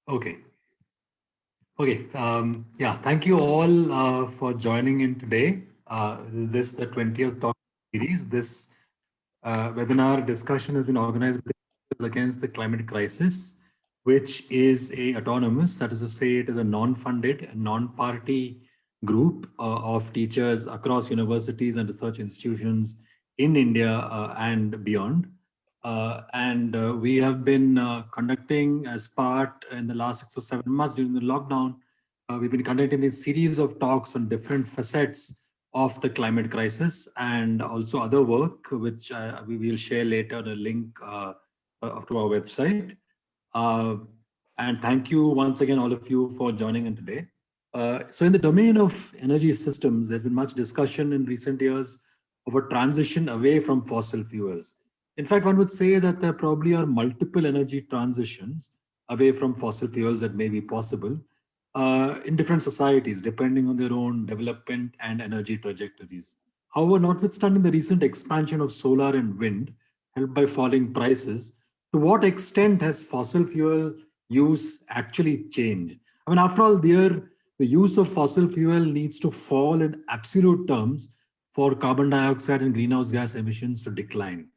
Okay. Okay. Yeah. Thank you all for joining in today. This the 20th talk series. This webinar discussion has been organized by the Against the Climate Crisis, which is a autonomous, that is to say, it is a non-funded, non-party group of teachers across universities and research institutions in India and beyond. And we have been conducting as part in the last 6 or 7 months during the lockdown. We've been conducting a series of talks on different facets of the climate crisis and also other work, which we will share later, a link to our website. Uh, and thank you once again, all of you, for joining in today. So in the domain of energy systems, there's been much discussion in recent years of a transition away from fossil fuels. In fact, one would say that there probably are multiple energy transitions away from fossil fuels that may be possible in different societies, depending on their own development and energy trajectories. However, notwithstanding the recent expansion of solar and wind, helped by falling prices, to what extent has fossil fuel use actually changed? I mean, after all, the use of fossil fuel needs to fall in absolute terms for carbon dioxide and greenhouse gas emissions to decline.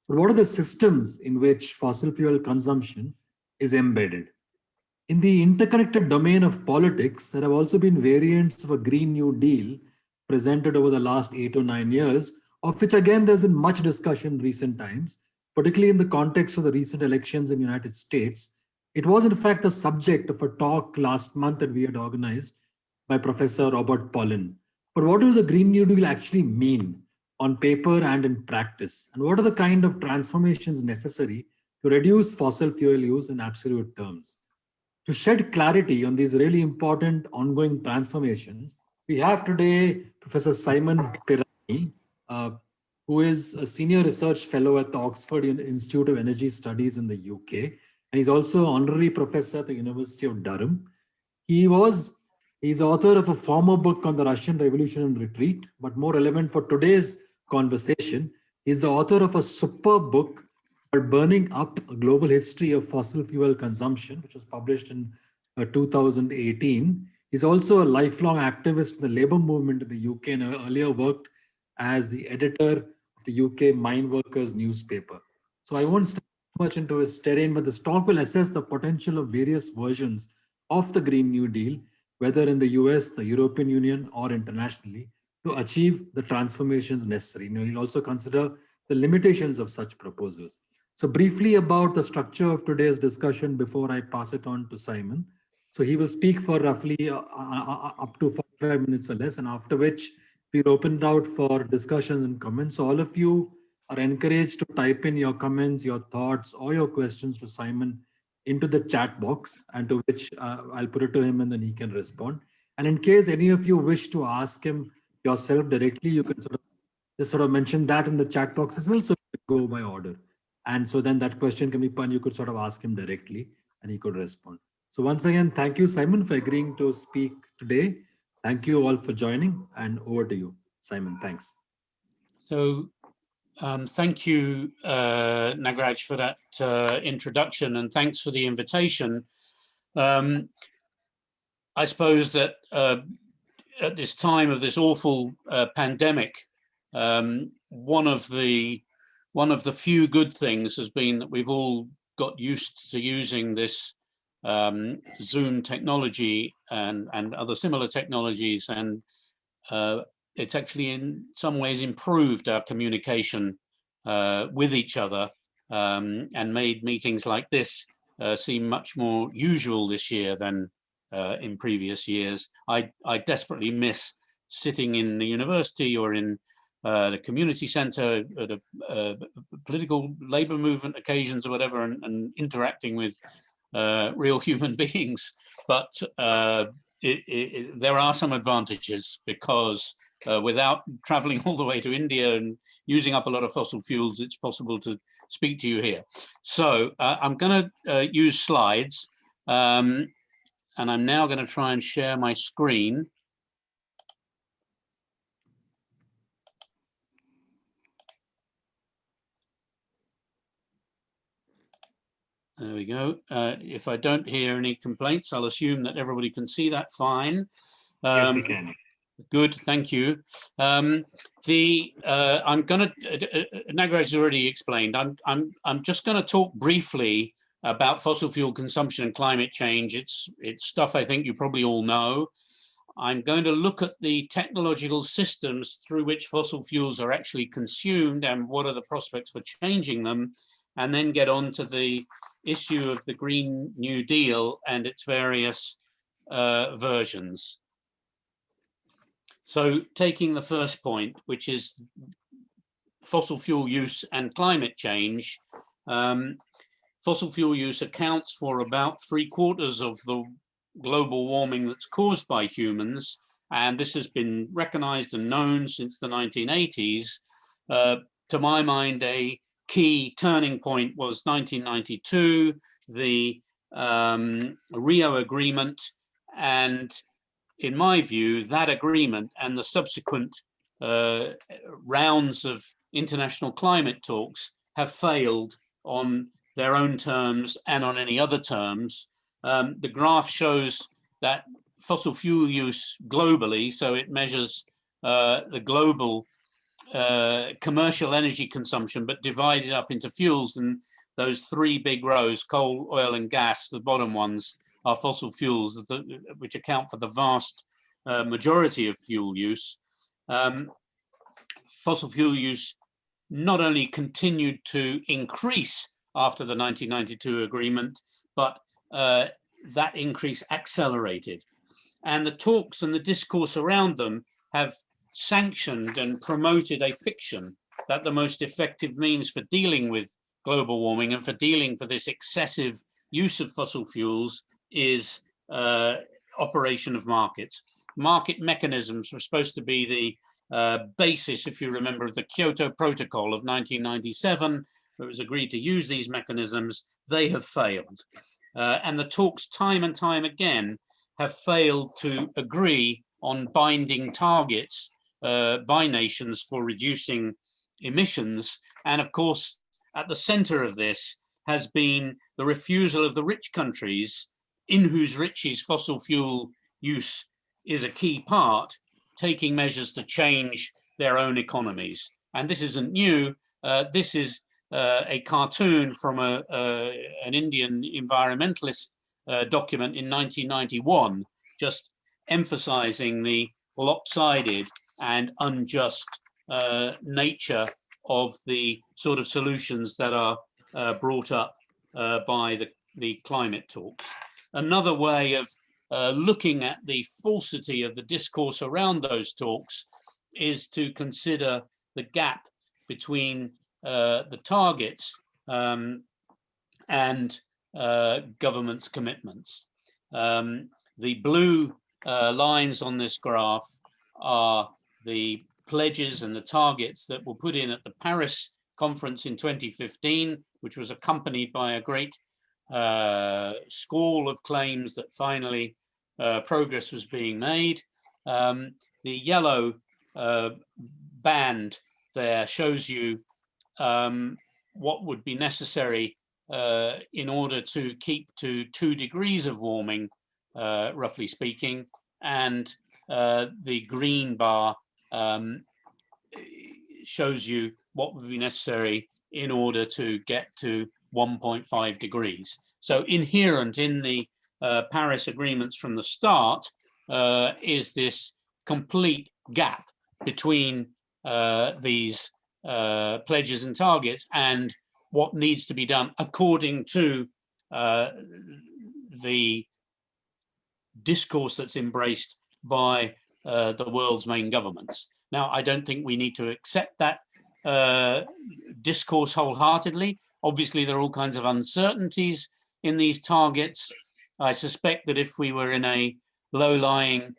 But what are the systems in which fossil fuel consumption is embedded? In the interconnected domain of politics, there have also been variants of a Green New Deal presented over the last 8 or 9 years, of which again there's been much discussion in recent times, particularly in the context of the recent elections in the United States. It was in fact the subject of a talk last month that we had organized by Professor Robert Pollin. But what does the Green New Deal actually mean on paper and in practice? And what are the kind of transformations necessary to reduce fossil fuel use in absolute terms? To shed clarity on these really important ongoing transformations, we have today Professor Simon Pirani, uh, who is a senior research fellow at the Oxford Institute of Energy Studies in the UK, and he's also honorary professor at the University of Durham. He was he's author of a former book on the Russian Revolution and Retreat, but more relevant for today's conversation, he's the author of a superb book called Burning Up, A Global History of Fossil Fuel Consumption, which was published in 2018. He's also a lifelong activist in the labor movement in the UK and earlier worked as the editor of the UK Mine Workers newspaper. So I won't step much into his terrain, but this talk will assess the potential of various versions of the Green New Deal, whether in the US, the European Union, or internationally, to achieve the transformations necessary. He'll also consider the limitations of such proposals. So briefly about the structure of today's discussion before I pass it on to Simon. So he will speak for roughly up to 45 minutes or less, and after which we'll open it out for discussions and comments. So all of you are encouraged to type in your comments, your thoughts, or your questions to Simon into the chat box, and to which I'll put it to him and then he can respond. And in case any of you wish to ask him yourself directly, you can just mention that in the chat box as well, so go by order. And so then that question can be put, you could sort of ask him directly and he could respond. So once again, thank you, Simon, for agreeing to speak today. Thank you all for joining, and over to you, Simon. Thanks. So thank you, Nagraj, for that introduction, and thanks for the invitation. I suppose that at this time of this awful pandemic, one of the few good things has been that we've all got used to using this Zoom technology and other similar technologies, and it's actually in some ways improved our communication with each other and made meetings like this seem much more usual this year than in previous years. I desperately miss sitting in the university or in the community center at a political labor movement occasions or whatever, and interacting with real human beings. But there are some advantages, because without traveling all the way to India and using up a lot of fossil fuels, it's possible to speak to you here. So I'm going to use slides, and I'm now going to try and share my screen. There we go. If I don't hear any complaints, I'll assume that everybody can see that fine. Yes, we can. Good, thank you. I'm going to. Nagaraj has already explained. I'm just going to talk briefly about fossil fuel consumption and climate change. It's stuff I think you probably all know. I'm going to look at the technological systems through which fossil fuels are actually consumed and what are the prospects for changing them, and then get on to the issue of the Green New Deal and its various versions. So taking the first point, which is fossil fuel use and climate change, fossil fuel use accounts for about 3/4 of the global warming that's caused by humans, and this has been recognized and known since the 1980s. To my mind, a key turning point was 1992, the Rio Agreement, and in my view, that agreement and the subsequent rounds of international climate talks have failed on their own terms and on any other terms. The graph shows that fossil fuel use globally, so it measures the global commercial energy consumption, but divided up into fuels, and those three big rows, coal, oil, and gas, the bottom ones are fossil fuels, which account for the vast majority of fuel use. Fossil fuel use not only continued to increase after the 1992 agreement, but that increase accelerated. And the talks and the discourse around them have sanctioned and promoted a fiction that the most effective means for dealing with global warming and for dealing for this excessive use of fossil fuels is operation of markets. Market mechanisms were supposed to be the basis, if you remember, of the Kyoto Protocol of 1997. It was agreed to use these mechanisms. They have failed. And the talks time and time again have failed to agree on binding targets by nations for reducing emissions. And of course, at the center of this has been the refusal of the rich countries, in whose riches fossil fuel use is a key part, taking measures to change their own economies. And this isn't new. This is a cartoon from an Indian environmentalist document in 1991, just emphasizing the lopsided and unjust nature of the sort of solutions that are brought up by the climate talks. Another way of looking at the falsity of the discourse around those talks is to consider the gap between the targets and government's commitments. The blue lines on this graph are the pledges and the targets that were put in at the Paris conference in 2015, which was accompanied by a great squall of claims that finally progress was being made. The yellow band there shows you what would be necessary in order to keep to 2 degrees of warming, roughly speaking, and the green bar shows you what would be necessary in order to get to 1.5 degrees. So inherent in the Paris agreements from the start is this complete gap between these pledges and targets and what needs to be done according to the discourse that's embraced by the world's main governments. Now, I don't think we need to accept that discourse wholeheartedly. Obviously, there are all kinds of uncertainties in these targets. I suspect that if we were in a low-lying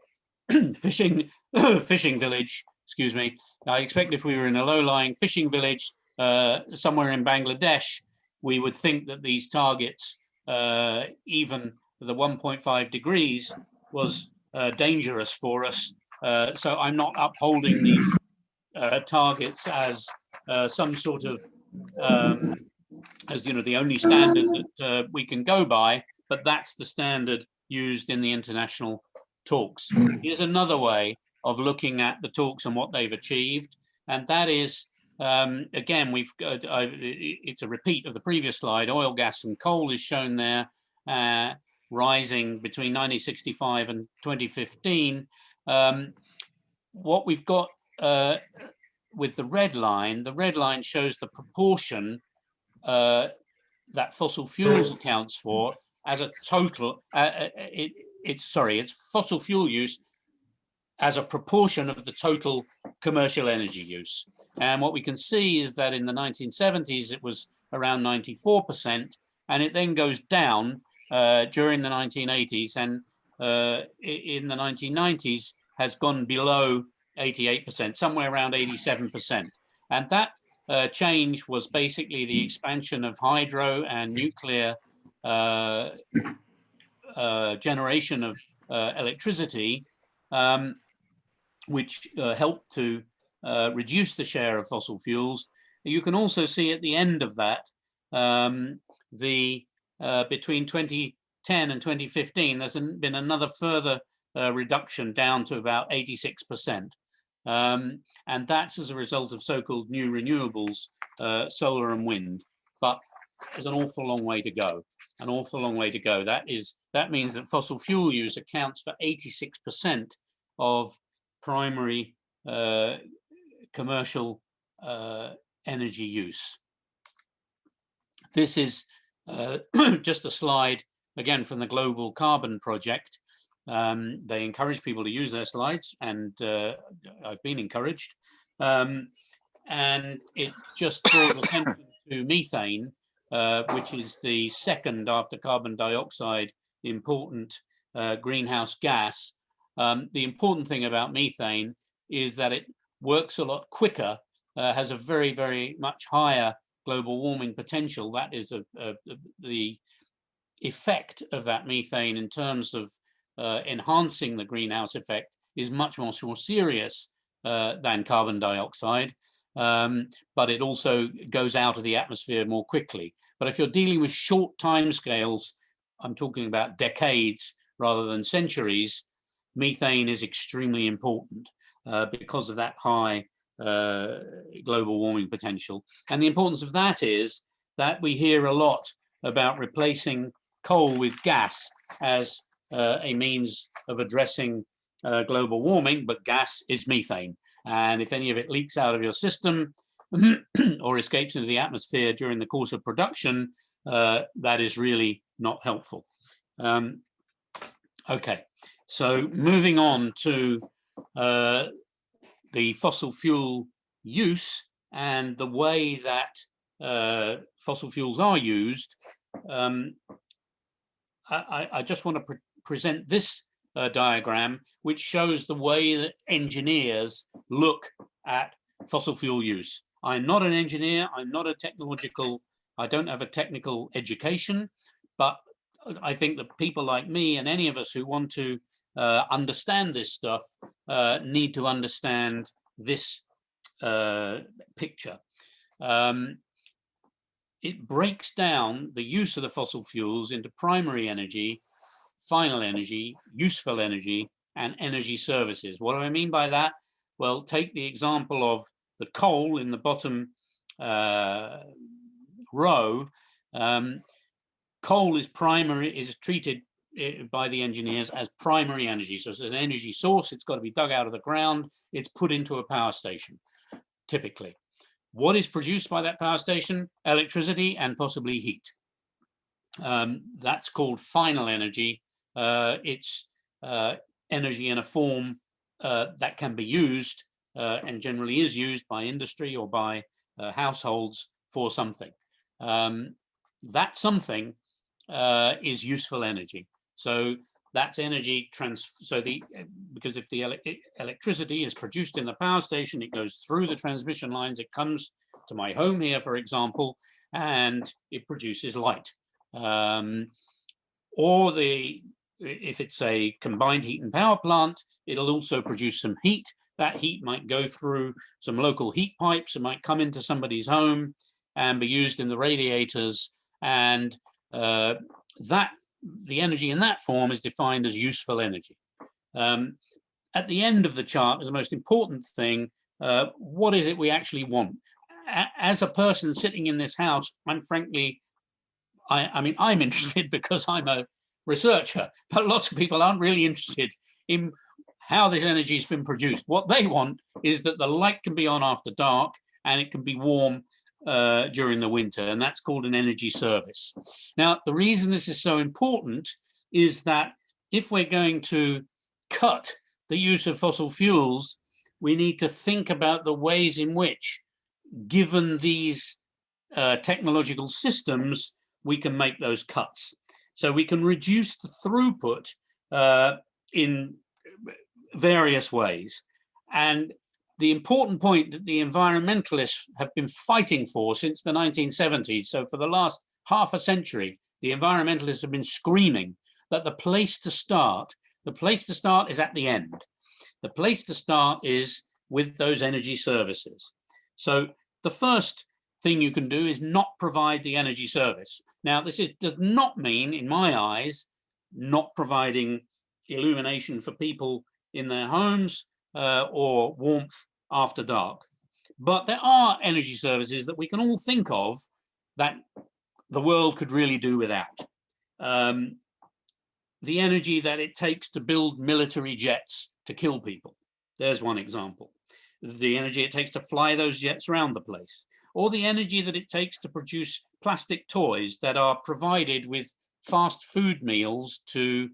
fishing village, excuse me, I expect if we were in a low-lying fishing village somewhere in Bangladesh, we would think that these targets, even the 1.5 degrees, was dangerous for us. So I'm not upholding these targets as some sort of as the only standard that we can go by, but that's the standard used in the international talks. Here's another way of looking at the talks and what they've achieved, and that is, again, it's a repeat of the previous slide. Oil, gas, and coal is shown there, rising between 1965 and 2015. What we've got with the red line shows the proportion that fossil fuels accounts for as a total. It's fossil fuel use as a proportion of the total commercial energy use. And what we can see is that in the 1970s, it was around 94%, and it then goes down during the 1980s, and in the 1990s has gone below 88%, somewhere around 87%. And that change was basically the expansion of hydro and nuclear generation of electricity, which helped to reduce the share of fossil fuels. You can also see at the end of that, between 2010 and 2015, there's been another further reduction down to about 86%. And that's as a result of so-called new renewables, solar and wind. But there's an awful long way to go, an awful long way to go. That means that fossil fuel use accounts for 86% of primary commercial energy use. This is just a slide, again, from the Global Carbon Project. They encourage people to use their slides, and I've been encouraged. And it just draws attention to methane, which is the second after carbon dioxide important greenhouse gas. The important thing about methane is that it works a lot quicker, has a very, very much higher global warming potential. That is the effect of that methane in terms of enhancing the greenhouse effect is much more serious than carbon dioxide, but it also goes out of the atmosphere more quickly. But if you're dealing with short timescales, I'm talking about decades rather than centuries, methane is extremely important because of that high global warming potential. And the importance of that is that we hear a lot about replacing coal with gas as a means of addressing global warming, but gas is methane. And if any of it leaks out of your system or escapes into the atmosphere during the course of production, that is really not helpful. Okay, so moving on to the fossil fuel use and the way that fossil fuels are used. I just want to present this diagram, which shows the way that engineers look at fossil fuel use. I'm not an engineer, I'm not a technological, I don't have a technical education, but I think that people like me and any of us who want to understand this stuff need to understand this picture. It breaks down the use of the fossil fuels into primary energy, final energy, useful energy, and energy services. What do I mean by that? Well, take the example of the coal in the bottom row. Coal is treated by the engineers as primary energy. So it's an energy source, it's got to be dug out of the ground, it's put into a power station, typically. What is produced by that power station? Electricity and possibly heat. That's called final energy. It's energy in a form that can be used and generally is used by industry or by households for something. That something is useful energy. So that's energy because if the electricity is produced in the power station, it goes through the transmission lines, it comes to my home here, for example, and it produces light. Or if it's a combined heat and power plant, it'll also produce some heat. That heat might go through some local heat pipes, it might come into somebody's home, and be used in the radiators, and that the energy in that form is defined as useful energy. At the end of the chart is the most important thing. What is it we actually want? As a person sitting in this house, I'm frankly, I mean, I'm interested because I'm a researcher, but lots of people aren't really interested in how this energy has been produced. What they want is that the light can be on after dark and it can be warm during the winter, and that's called an energy service. Now, the reason this is so important is that if we're going to cut the use of fossil fuels, we need to think about the ways in which, given these technological systems, we can make those cuts. So we can reduce the throughput in various ways. And the important point that the environmentalists have been fighting for since the 1970s, so for the last half a century, the environmentalists have been screaming that the place to start is at the end. The place to start is with those energy services. So the first thing you can do is not provide the energy service. Now, this does not mean, in my eyes, not providing illumination for people in their homes or warmth after dark. But there are energy services that we can all think of that the world could really do without. The energy that it takes to build military jets to kill people. There's one example. The energy it takes to fly those jets around the place, or the energy that it takes to produce plastic toys that are provided with fast food meals to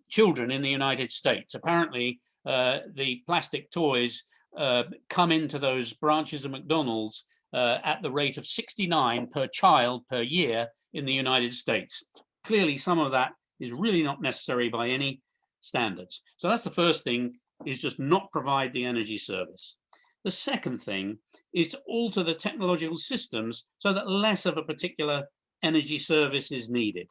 children in the United States. Apparently, the plastic toys come into those branches of McDonald's at the rate of 69 per child per year in the United States. Clearly, some of that is really not necessary by any standards. So that's the first thing, is just not provide the energy service. The second thing is to alter the technological systems so that less of a particular energy service is needed.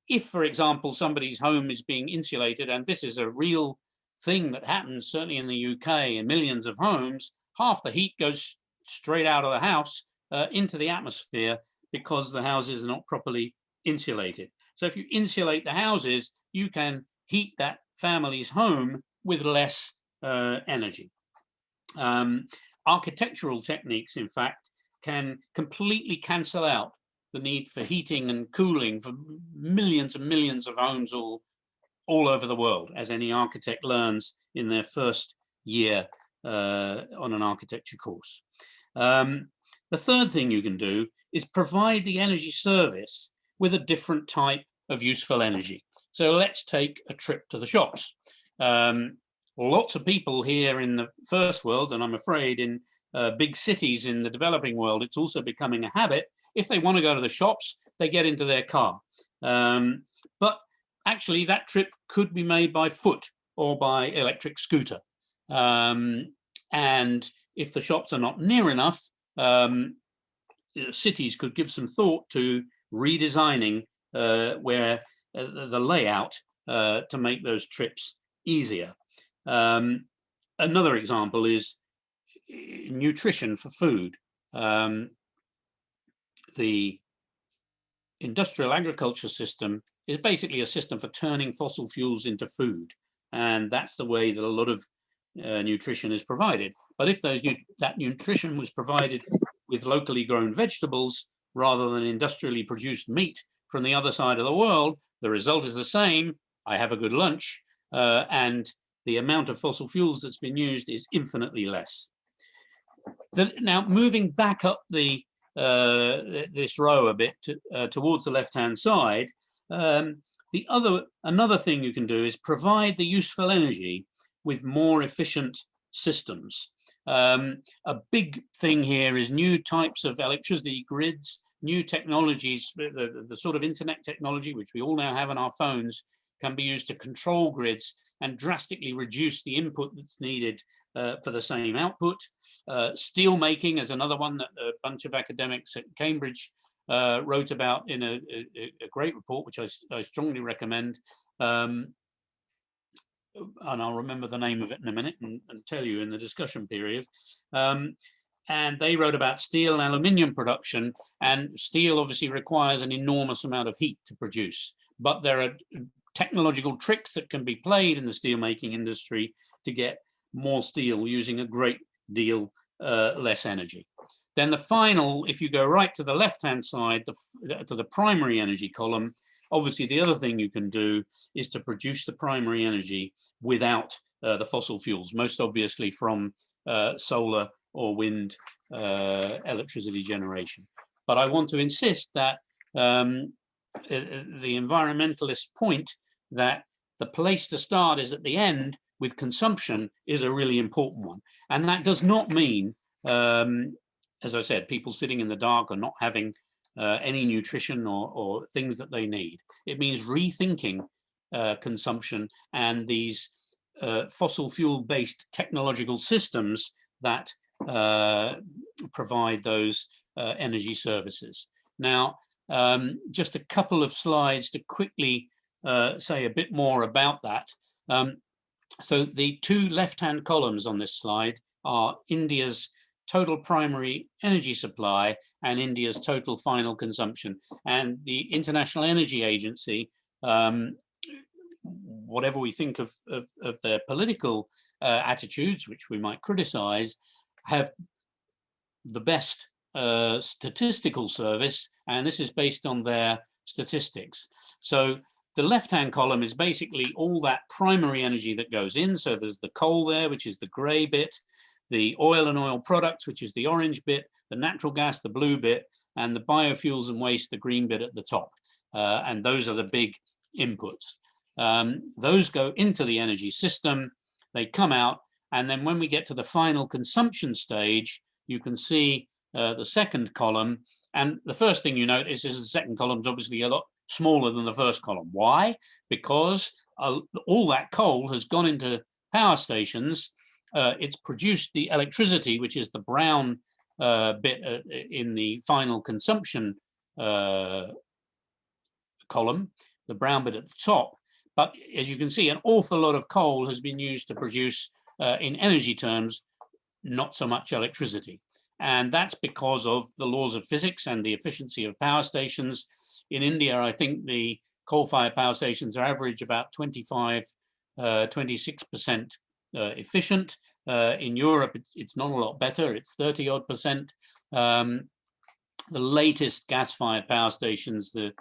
If, for example, somebody's home is being insulated, and this is a real thing that happens certainly in the UK in millions of homes, half the heat goes straight out of the house into the atmosphere because the houses are not properly insulated. So if you insulate the houses, you can heat that family's home with less energy. Architectural techniques, in fact, can completely cancel out the need for heating and cooling for millions and millions of homes all over the world, as any architect learns in their first year on an architecture course. The third thing you can do is provide the energy service with a different type of useful energy. So let's take a trip to the shops. Lots of people here in the first world, and I'm afraid in big cities in the developing world, it's also becoming a habit. If they want to go to the shops, they get into their car. But actually, that trip could be made by foot or by electric scooter. And if the shops are not near enough, cities could give some thought to redesigning where the layout to make those trips easier. Another example is nutrition for food. The industrial agriculture system is basically a system for turning fossil fuels into food. And that's the way that a lot of nutrition is provided. But if that nutrition was provided with locally grown vegetables rather than industrially produced meat from the other side of the world, the result is the same. I have a good lunch, and the amount of fossil fuels that's been used is infinitely less. Now, moving back up this row a bit towards the left-hand side, another thing you can do is provide the useful energy with more efficient systems. A big thing here is new types of electricity grids, new technologies, the sort of internet technology, which we all now have on our phones, can be used to control grids and drastically reduce the input that's needed for the same output. Steel making is another one that a bunch of academics at Cambridge wrote about in a great report, which I strongly recommend. And I'll remember the name of it in a minute and tell you in the discussion period. and they wrote about steel and aluminium production, and steel obviously requires an enormous amount of heat to produce, but there are technological tricks that can be played in the steelmaking industry to get more steel using a great deal less energy. Then the final, if you go right to the left-hand side, to the primary energy column, obviously the other thing you can do is to produce the primary energy without the fossil fuels, most obviously from solar or wind electricity generation. But I want to insist that the environmentalist point that the place to start is at the end with consumption is a really important one. And that does not mean, as I said, people sitting in the dark or not having any nutrition or things that they need. It means rethinking consumption and these fossil fuel-based technological systems that provide those energy services. Now, just a couple of slides to quickly say a bit more about that. So the two left-hand columns on this slide are India's total primary energy supply and India's total final consumption. And the International Energy Agency, whatever we think of their political attitudes, which we might criticize, have the best statistical service, and this is based on their statistics. So the left-hand column is basically all that primary energy that goes in. So there's the coal there, which is the gray bit, the oil and oil products, which is the orange bit, the natural gas, the blue bit, and the biofuels and waste, the green bit at the top. And those are the big inputs. Those go into the energy system, they come out, and then when we get to the final consumption stage, you can see the second column. And the first thing you notice is the second column is obviously a lot smaller than the first column. Why? Because all that coal has gone into power stations. It's produced the electricity, which is the brown bit in the final consumption column, the brown bit at the top. But as you can see, an awful lot of coal has been used to produce, in energy terms, not so much electricity. And that's because of the laws of physics and the efficiency of power stations. In India, I think the coal-fired power stations are average about 26% efficient. In Europe, it's not a lot better. It's 30-odd%. The latest gas-fired power stations, the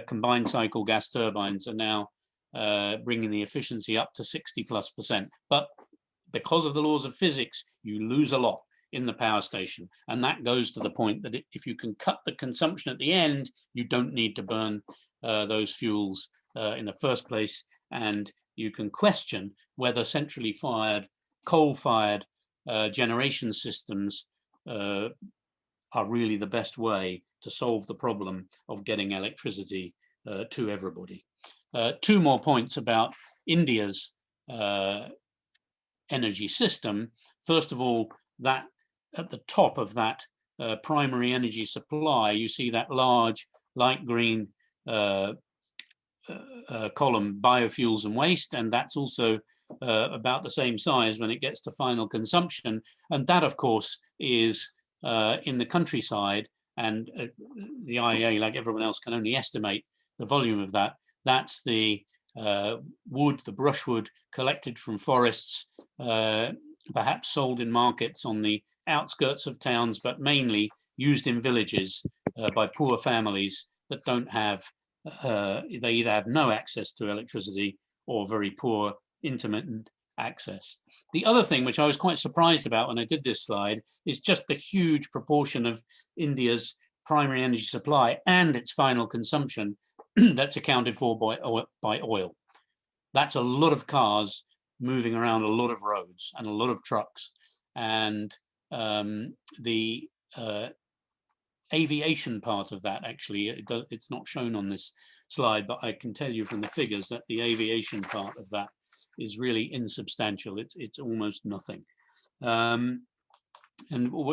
combined cycle gas turbines, are now bringing the efficiency up to 60+%. But because of the laws of physics, you lose a lot in the power station. And that goes to the point that if you can cut the consumption at the end, you don't need to burn those fuels in the first place. And you can question whether centrally fired, coal-fired generation systems are really the best way to solve the problem of getting electricity to everybody. Two more points about India's energy system. First of all, that at the top of that primary energy supply, you see that large light green column, biofuels and waste, and that's also about the same size when it gets to final consumption. And that, of course, is in the countryside, and the IEA, like everyone else, can only estimate the volume of that. That's the wood, the brushwood collected from forests, perhaps sold in markets on the outskirts of towns, but mainly used in villages by poor families that don't have, they either have no access to electricity or very poor intermittent access. The other thing which I was quite surprised about when I did this slide is just the huge proportion of India's primary energy supply and its final consumption that's accounted for by oil. That's a lot of cars moving around a lot of roads and a lot of trucks. And the aviation part of that, actually, it's not shown on this slide, but I can tell you from the figures that the aviation part of that is really insubstantial. It's almost nothing. And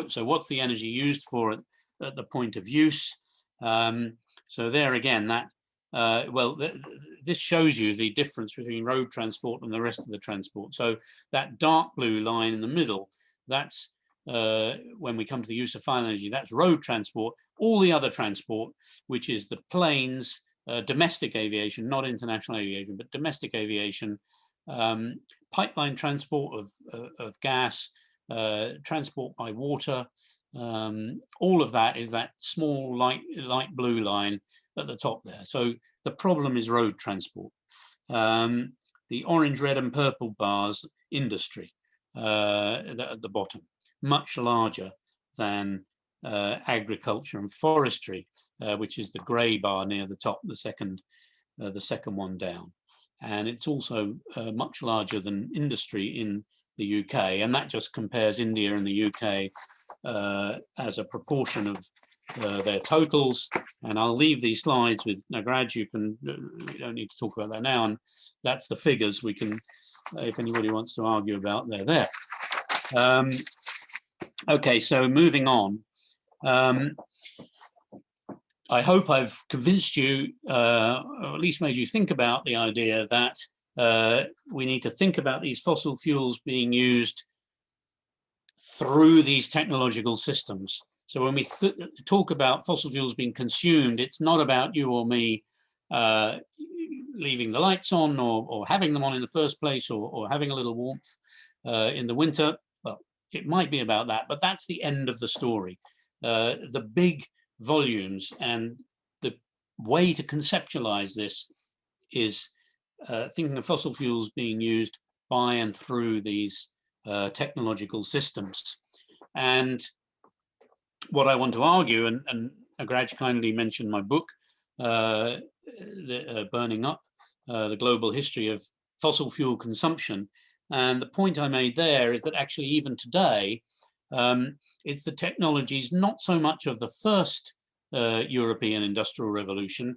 so what's the energy used for at the point of use? So there again, that this shows you the difference between road transport and the rest of the transport. So that dark blue line in the middle, that's when we come to the use of final energy, that's road transport. All the other transport, which is the planes, domestic aviation, not international aviation, but domestic aviation, pipeline transport of gas, transport by water, all of that is that small light blue line at the top there. So the problem is road transport. The orange, red and purple bars, industry at the bottom, much larger than agriculture and forestry, which is the grey bar near the top, the second one down. And it's also much larger than industry in the UK, and that just compares India and the UK as a proportion of their totals. And I'll leave these slides with Nagraj. You don't need to talk about that now, and that's the figures. We can, if anybody wants to argue about, they're there. Okay, so moving on. I hope I've convinced you, or at least made you think about the idea that we need to think about these fossil fuels being used through these technological systems. So when we talk about fossil fuels being consumed, it's not about you or me leaving the lights on or having them on in the first place, or having a little warmth in the winter. Well, it might be about that, but that's the end of the story. The big volumes and the way to conceptualize this is thinking of fossil fuels being used by and through these technological systems. And what I want to argue, and Nagraj kindly mentioned my book, Burning Up, the Global History of Fossil Fuel Consumption. And the point I made there is that actually even today, it's the technologies not so much of the first European industrial revolution,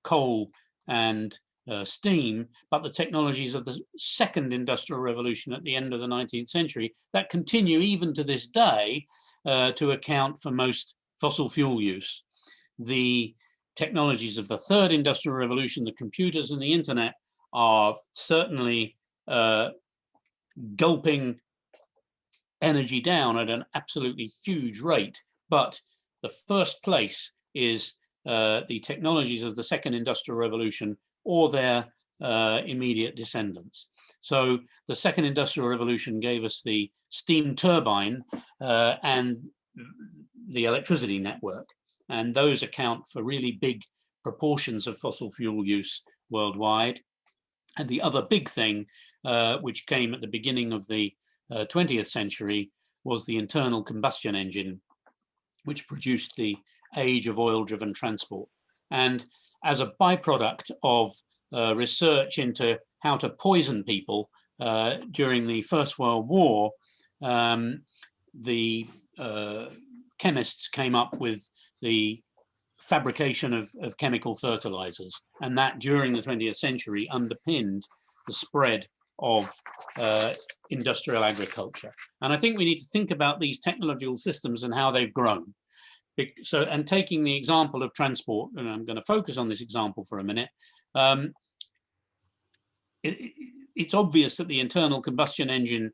coal and steam, but the technologies of the second industrial revolution at the end of the 19th century that continue even to this day to account for most fossil fuel use. The technologies of the third industrial revolution, the computers and the internet, are certainly gulping energy down at an absolutely huge rate. But the first place is the technologies of the second industrial revolution or their immediate descendants. So the second industrial revolution gave us the steam turbine and the electricity network. And those account for really big proportions of fossil fuel use worldwide. And the other big thing, which came at the beginning of the 20th century, was the internal combustion engine, which produced the age of oil-driven transport. And as a byproduct of research into how to poison people during the First World War, the chemists came up with the fabrication of chemical fertilizers, and that during the 20th century underpinned the spread of industrial agriculture. And I think we need to think about these technological systems and how they've grown. So, and taking the example of transport, and I'm going to focus on this example for a minute, it's obvious that the internal combustion engine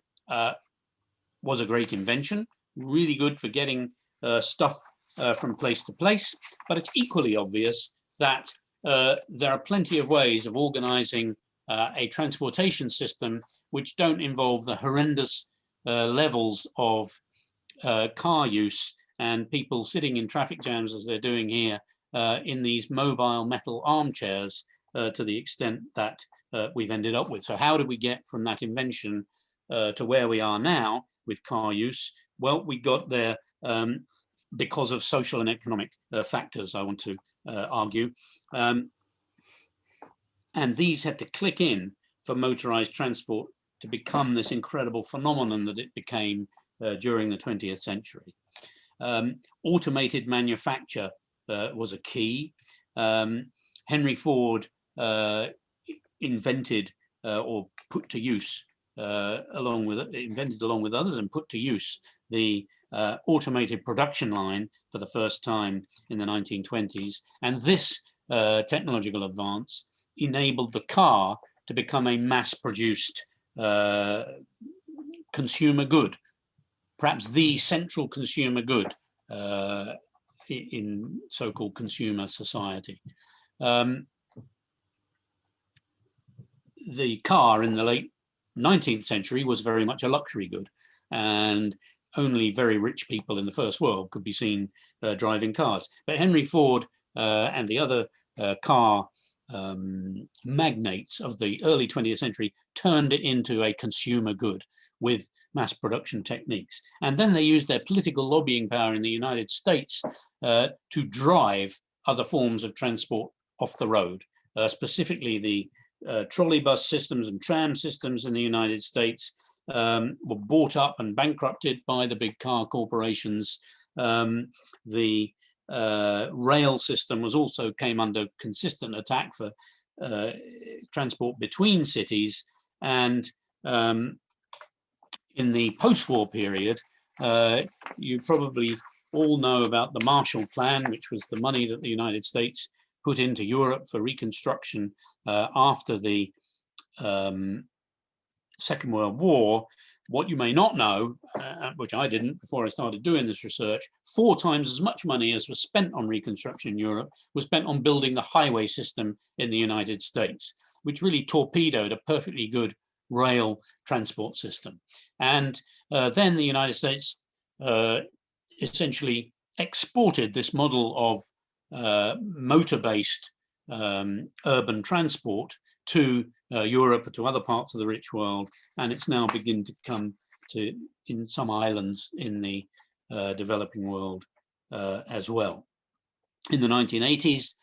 was a great invention, really good for getting stuff from place to place, but it's equally obvious that there are plenty of ways of organizing a transportation system which don't involve the horrendous levels of car use and people sitting in traffic jams as they're doing here in these mobile metal armchairs to the extent that we've ended up with. So how do we get from that invention to where we are now with car use? Well, we got there because of social and economic factors, I want to argue. And these had to click in for motorized transport to become this incredible phenomenon that it became during the 20th century. Automated manufacture was a key. Henry Ford invented or put to use, along with others, and put to use the automated production line for the first time in the 1920s. And this technological advance enabled the car to become a mass-produced consumer good. perhaps the central consumer good in so-called consumer society. The car in the late 19th century was very much a luxury good, and only very rich people in the first world could be seen driving cars. But Henry Ford and the other car magnates of the early 20th century turned it into a consumer good with mass production techniques. And then they used their political lobbying power in the United States to drive other forms of transport off the road, specifically the trolley bus systems and tram systems in the United States were bought up and bankrupted by the big car corporations. The rail system was also came under consistent attack for transport between cities. And in the post-war period, you probably all know about the Marshall Plan, which was the money that the United States put into Europe for reconstruction after the Second World War. What you may not know, which I didn't before I started doing this research, 4 times as much money as was spent on reconstruction in Europe was spent on building the highway system in the United States, which really torpedoed a perfectly good rail transport system. And then the United States essentially exported this model of motor-based urban transport to Europe, to other parts of the rich world, and it's now beginning to come to in some islands in the developing world as well. In the 1980s,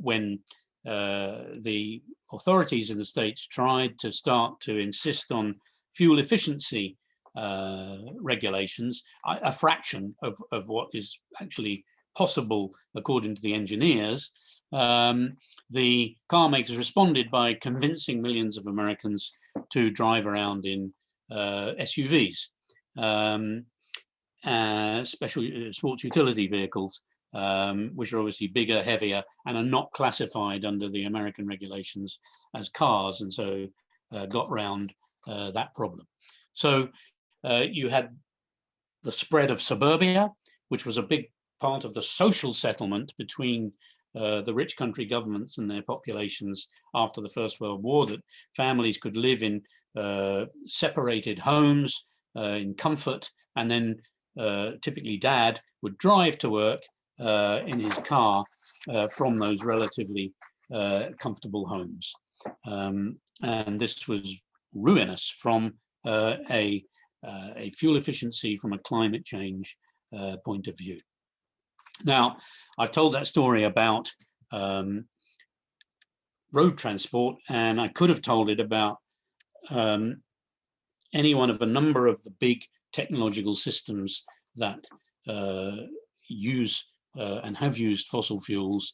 when the authorities in the States tried to start to insist on fuel efficiency regulations, a fraction of what is actually possible according to the engineers, the car makers responded by convincing millions of Americans to drive around in SUVs, special sports utility vehicles, which are obviously bigger, heavier, and are not classified under the American regulations as cars, and so got round that problem. So you had the spread of suburbia, which was a big part of the social settlement between the rich country governments and their populations after the First World War, that families could live in separated homes in comfort, and then typically dad would drive to work in his car from those relatively comfortable homes. And this was ruinous from a fuel efficiency, from a climate change point of view. Now, I've told that story about road transport, and I could have told it about any one of a number of the big technological systems that use and have used fossil fuels.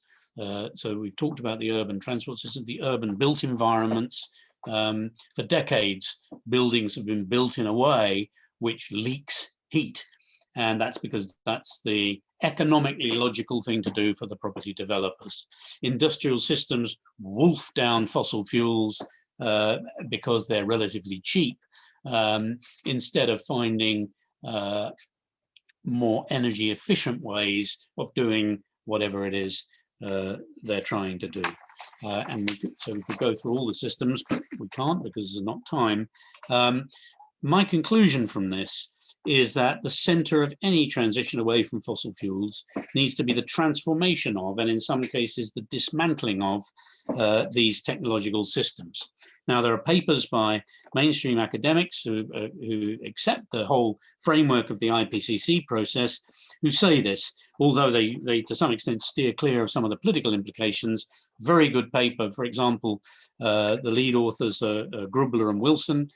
So we've talked about the urban transport system, the urban built environments. For decades, buildings have been built in a way which leaks heat. And that's because that's the economically logical thing to do for the property developers. Industrial systems wolf down fossil fuels because they're relatively cheap, instead of finding more energy efficient ways of doing whatever it is they're trying to do. So we could go through all the systems, but we can't because there's not time. My conclusion from this is that the center of any transition away from fossil fuels needs to be the transformation of, and in some cases, the dismantling of these technological systems. Now, there are papers by mainstream academics who accept the whole framework of the IPCC process, who say this, although they to some extent steer clear of some of the political implications. Very good paper, for example, the lead authors, Grubler and Wilson,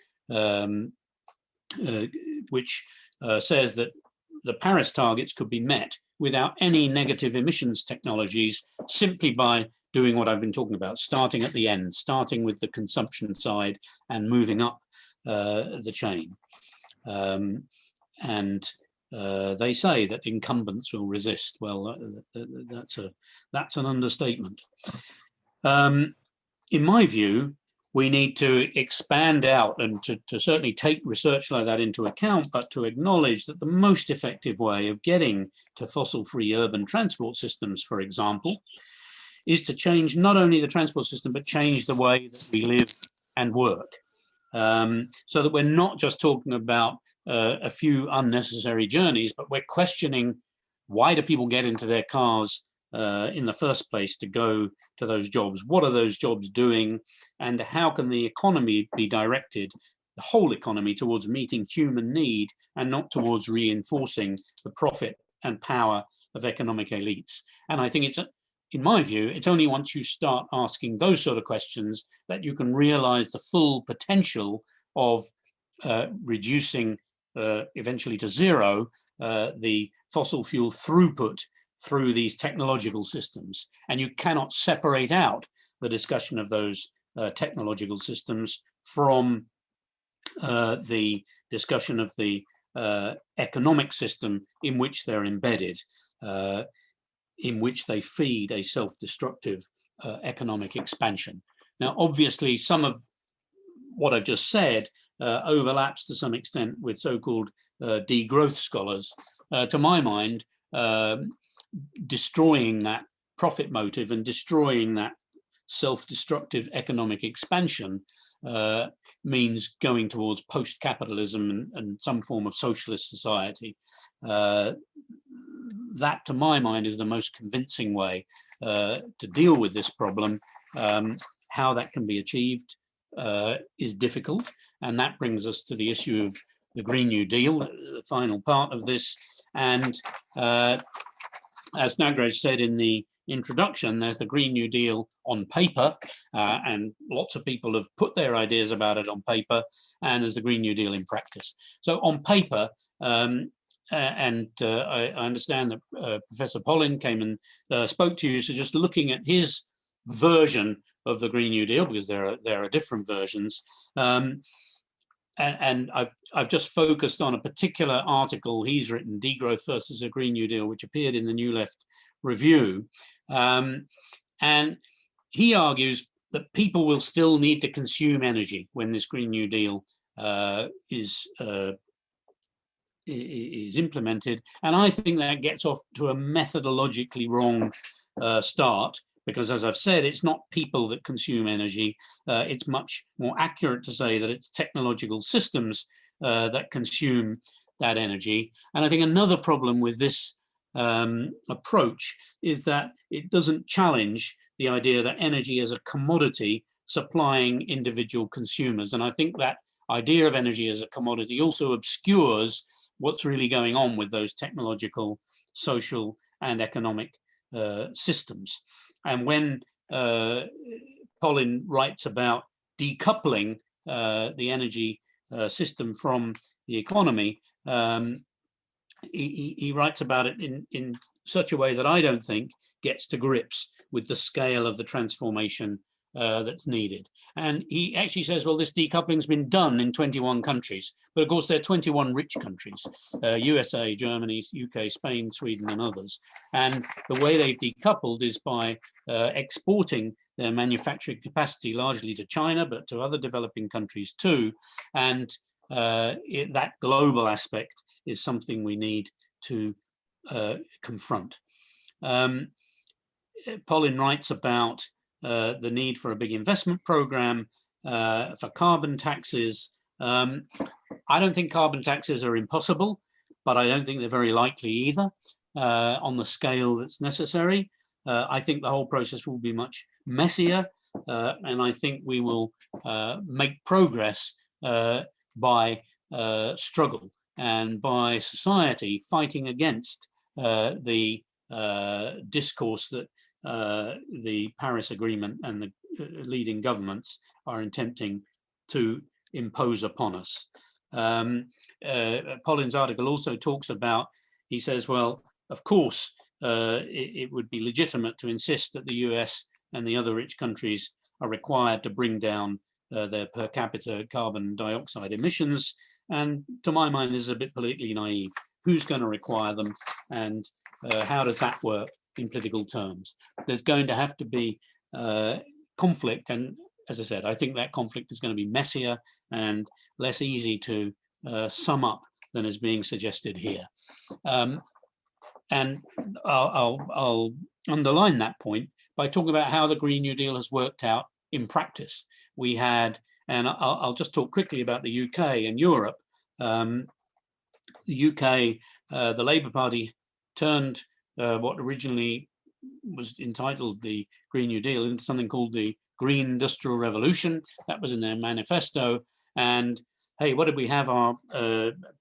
which says that the Paris targets could be met without any negative emissions technologies, simply by doing what I've been talking about, starting at the end, starting with the consumption side and moving up the chain. They say that incumbents will resist. Well, that's an understatement. In my view, we need to expand out and to certainly take research like that into account, but to acknowledge that the most effective way of getting to fossil-free urban transport systems, for example, is to change not only the transport system, but change the way that we live and work. So that we're not just talking about a few unnecessary journeys, but we're questioning, why do people get into their cars in the first place to go to those jobs? What are those jobs doing? And how can the economy be directed, the whole economy, towards meeting human need and not towards reinforcing the profit and power of economic elites? And I think in my view, it's only once you start asking those sort of questions that you can realize the full potential of reducing eventually to zero the fossil fuel throughput through these technological systems. And you cannot separate out the discussion of those technological systems from the discussion of the economic system in which they're embedded, in which they feed a self-destructive economic expansion. Now, obviously, some of what I've just said overlaps to some extent with so-called degrowth scholars. To my mind, destroying that profit motive and destroying that self-destructive economic expansion means going towards post-capitalism and some form of socialist society. That, to my mind, is the most convincing way to deal with this problem. How that can be achieved is difficult, and that brings us to the issue of the Green New Deal, the final part of this. And as Nagraj said in the introduction, there's the Green New Deal on paper, and lots of people have put their ideas about it on paper, and there's the Green New Deal in practice. So on paper, I understand that Professor Pollin came and spoke to you, so just looking at his version of the Green New Deal, because there are different versions, and I've just focused on a particular article he's written, Degrowth versus a Green New Deal, which appeared in the New Left Review. And he argues that people will still need to consume energy when this Green New Deal is implemented. And I think that gets off to a methodologically wrong start, because, as I've said, it's not people that consume energy. It's much more accurate to say that it's technological systems that consume that energy. And I think another problem with this approach is that it doesn't challenge the idea that energy is a commodity supplying individual consumers. And I think that idea of energy as a commodity also obscures what's really going on with those technological, social, and economic systems. And when Pollin writes about decoupling the energy system from the economy, he writes about it in such a way that I don't think gets to grips with the scale of the transformation that's needed. And he actually says, well, this decoupling's been done in 21 countries, but of course there are 21 rich countries, USA, Germany, UK, Spain, Sweden, and others. And the way they've decoupled is by exporting their manufacturing capacity largely to China, but to other developing countries too. And that global aspect is something we need to confront. Pollin writes about the need for a big investment program, for carbon taxes. I don't think carbon taxes are impossible, but I don't think they're very likely either on the scale that's necessary. I think the whole process will be much messier, and I think we will make progress by struggle and by society fighting against the discourse that the Paris Agreement and the leading governments are attempting to impose upon us. Pollin's article also talks about, he says, well, of course, it would be legitimate to insist that the US and the other rich countries are required to bring down their per capita carbon dioxide emissions. And to my mind, this is a bit politically naive. Who's going to require them, and how does that work in political terms? There's going to have to be conflict, and as I said, I think that conflict is going to be messier and less easy to sum up than is being suggested here. And I'll underline that point by talking about how the Green New Deal has worked out in practice. We had, and I'll just talk quickly about the UK and Europe. The UK, the Labour Party turned what originally was entitled the Green New Deal into something called the Green Industrial Revolution. That was in their manifesto. And hey, what did we have? Our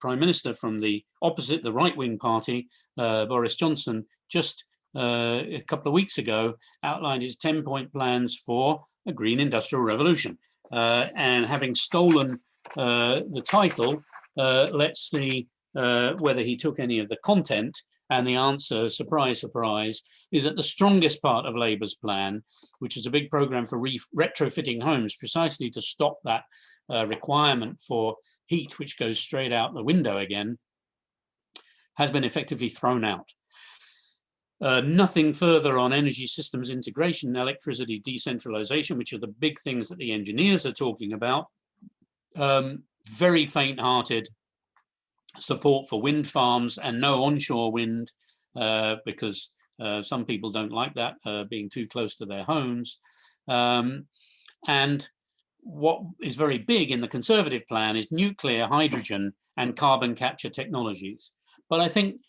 Prime Minister from the opposite, the right-wing party, Boris Johnson, just a couple of weeks ago outlined his 10-point plans for a green industrial revolution. And having stolen the title, let's see whether he took any of the content. And the answer, surprise, surprise, is that the strongest part of Labour's plan, which is a big programme for retrofitting homes precisely to stop that requirement for heat, which goes straight out the window again, has been effectively thrown out. Nothing further on energy systems integration, electricity decentralization, which are the big things that the engineers are talking about. Very faint-hearted support for wind farms and no onshore wind, because some people don't like that being too close to their homes. And what is very big in the Conservative plan is nuclear, hydrogen, and carbon capture technologies. But I think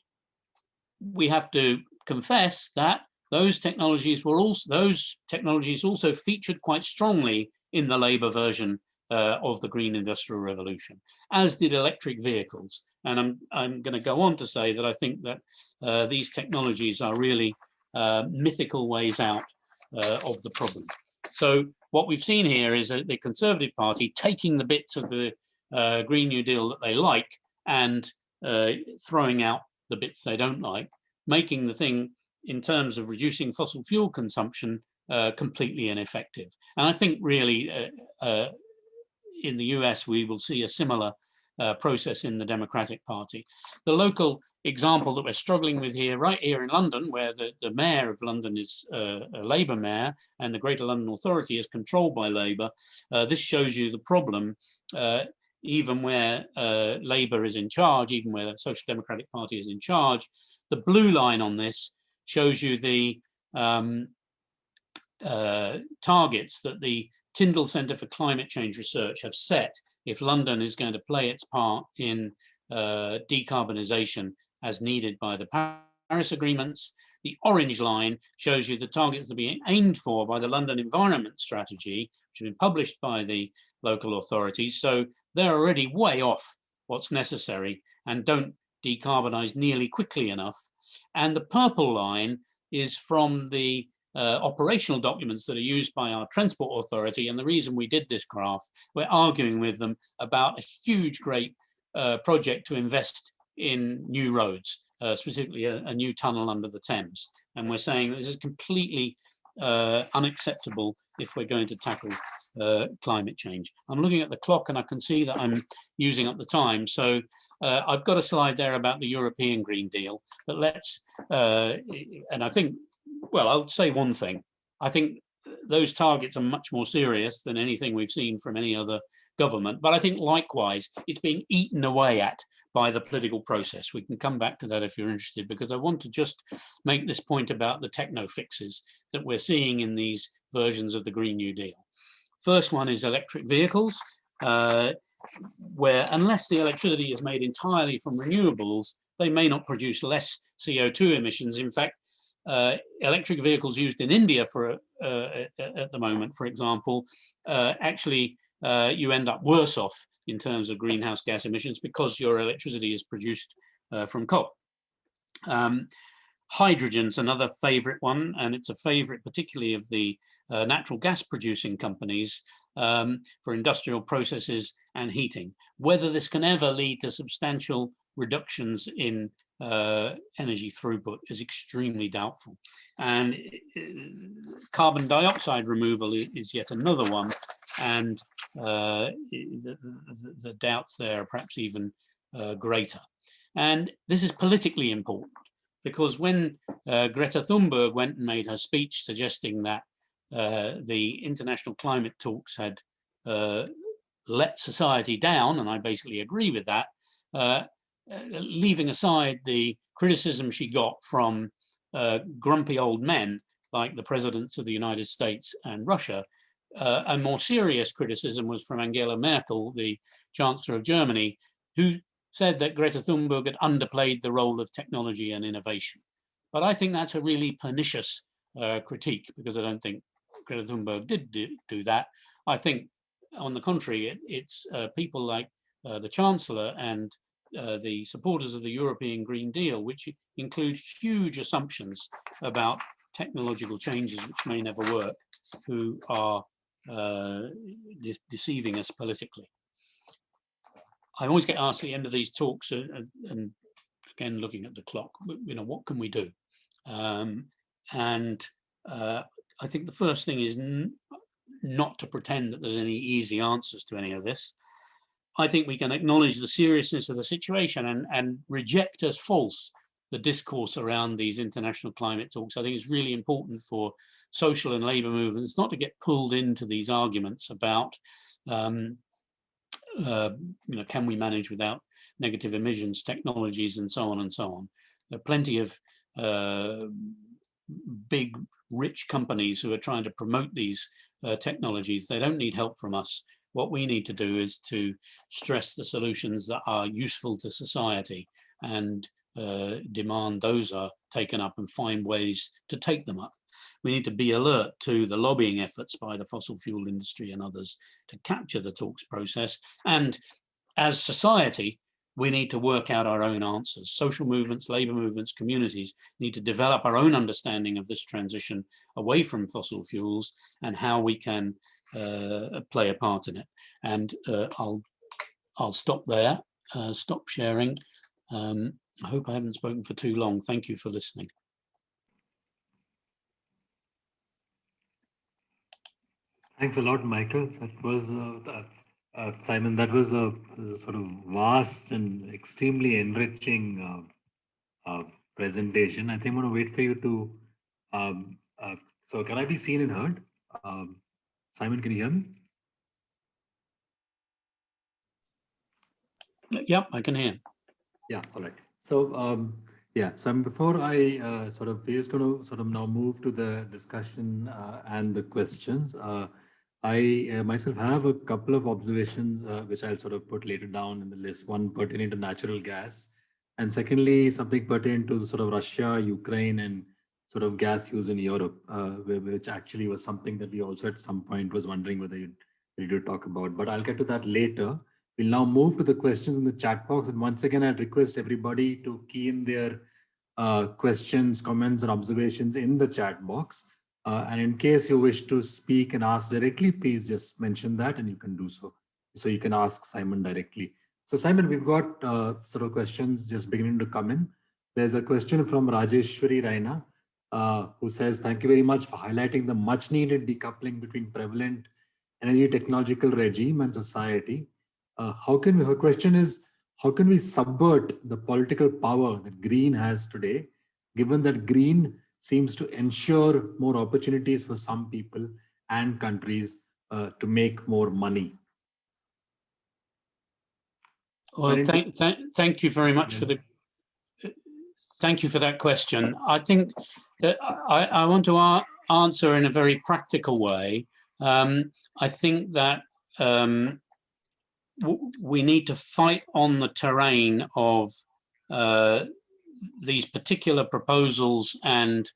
we have to confess that those technologies also featured quite strongly in the Labour version of the Green Industrial Revolution, as did electric vehicles. And I'm going to go on to say that I think that these technologies are really mythical ways out of the problem. So what we've seen here is the Conservative Party taking the bits of the Green New Deal that they like and throwing out the bits they don't like, making the thing in terms of reducing fossil fuel consumption completely ineffective. And I think really in the US, we will see a similar process in the Democratic Party. The local example that we're struggling with here, right here in London, where the mayor of London is a Labour mayor and the Greater London Authority is controlled by Labour, this shows you the problem. Even where Labour is in charge, even where the Social Democratic Party is in charge, the blue line on this shows you the targets that the Tyndall Centre for Climate Change Research have set if London is going to play its part in decarbonisation as needed by the Paris agreements. The orange line shows you the targets that are being aimed for by the London Environment Strategy, which have been published by the local authorities. So they're already way off what's necessary and don't decarbonise nearly quickly enough. And the purple line is from the operational documents that are used by our transport authority. And the reason we did this graph, we're arguing with them about a huge, great project to invest in new roads, specifically a new tunnel under the Thames. And we're saying this is completely unacceptable if we're going to tackle climate change. I'm looking at the clock and I can see that I'm using up the time. So I've got a slide there about the European Green Deal, but let's, and I think, well, I'll say one thing. I think those targets are much more serious than anything we've seen from any other government. But I think likewise, it's being eaten away at by the political process. We can come back to that if you're interested, because I want to just make this point about the techno fixes that we're seeing in these versions of the Green New Deal. First one is electric vehicles, where unless the electricity is made entirely from renewables, they may not produce less CO2 emissions. In fact, electric vehicles used in India for at the moment, for example, actually you end up worse off in terms of greenhouse gas emissions because your electricity is produced from coal. Hydrogen's another favorite one, and it's a favorite particularly of the natural gas producing companies for industrial processes and heating. Whether this can ever lead to substantial reductions in energy throughput is extremely doubtful. And carbon dioxide removal is yet another one, and the doubts there are perhaps even greater. And this is politically important because when Greta Thunberg went and made her speech suggesting that the international climate talks had let society down, and I basically agree with that, leaving aside the criticism she got from grumpy old men like the presidents of the United States and Russia. A more serious criticism was from Angela Merkel, the Chancellor of Germany, who said that Greta Thunberg had underplayed the role of technology and innovation. But I think that's a really pernicious critique, because I don't think Greta Thunberg did do that. I think, on the contrary, it's people like the Chancellor and the supporters of the European Green Deal, which include huge assumptions about technological changes which may never work, who are deceiving us politically. I always get asked at the end of these talks, and again looking at the clock, what can we do? And I think the first thing is not to pretend that there's any easy answers to any of this. I think we can acknowledge the seriousness of the situation and reject as false the discourse around these international climate talks. I think it's really important for social and labour movements not to get pulled into these arguments about, can we manage without negative emissions technologies and so on and so on. There are plenty of big, rich companies who are trying to promote these technologies. They don't need help from us. What we need to do is to stress the solutions that are useful to society and demand those are taken up and find ways to take them up. We need to be alert to the lobbying efforts by the fossil fuel industry and others to capture the talks process. And as society, we need to work out our own answers. Social movements, labour movements, communities need to develop our own understanding of this transition away from fossil fuels and how we can play a part in it. And I'll stop there, stop sharing. I hope I haven't spoken for too long. Thank you for listening. Thanks a lot, Michael. That was Simon. That was a sort of vast and extremely enriching presentation. I think I'm going to wait for you to. So, can I be seen and heard? Simon, can you hear me? Yep, I can hear. Yeah. All right. So, yeah. So, before I we're just going to sort of now move to the discussion and the questions. I myself have a couple of observations which I'll sort of put later down in the list. One pertaining to natural gas, and secondly, something pertaining to sort of Russia, Ukraine, and sort of gas use in Europe, which actually was something that we also at some point was wondering whether you'd ready to talk about. But I'll get to that later. We'll now move to the questions in the chat box. And once again, I'd request everybody to key in their questions, comments, and observations in the chat box. And in case you wish to speak and ask directly, please just mention that and you can do so. So you can ask Simon directly. So Simon, we've got sort of questions just beginning to come in. There's a question from Rajeshwari Raina, who says, thank you very much for highlighting the much needed decoupling between prevalent energy technological regime and society. Her question is, how can we subvert the political power that green has today, given that green seems to ensure more opportunities for some people and countries to make more money? Well, thank you very much for that question. I think that I want to answer in a very practical way. I think that we need to fight on the terrain of these particular proposals and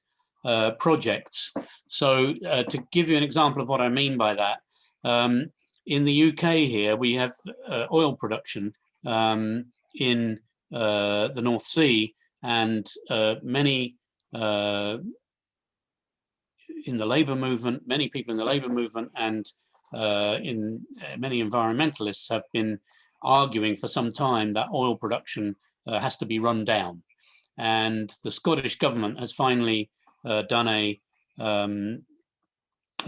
projects. So to give you an example of what I mean by that, in the UK here, we have oil production in the North Sea, and many in the labour movement, many people in the labour movement and in many environmentalists have been arguing for some time that oil production has to be run down. And the Scottish government has finally done a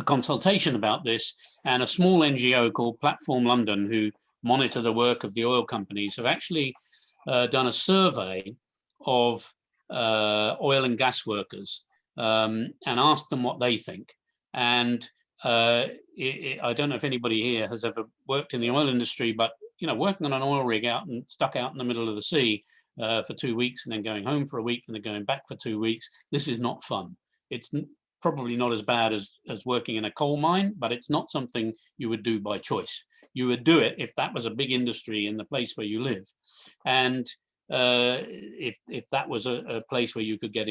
consultation about this, and a small NGO called Platform London, who monitor the work of the oil companies, have actually done a survey of oil and gas workers and asked them what they think. And I don't know if anybody here has ever worked in the oil industry, but working on an oil rig stuck out in the middle of the sea for 2 weeks and then going home for a week and then going back for 2 weeks, this is not fun. It's probably not as bad as working in a coal mine, but it's not something you would do by choice. You would do it if that was a big industry in the place where you live. And if that was a place where you could get